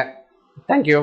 A: தேங்க்யூ.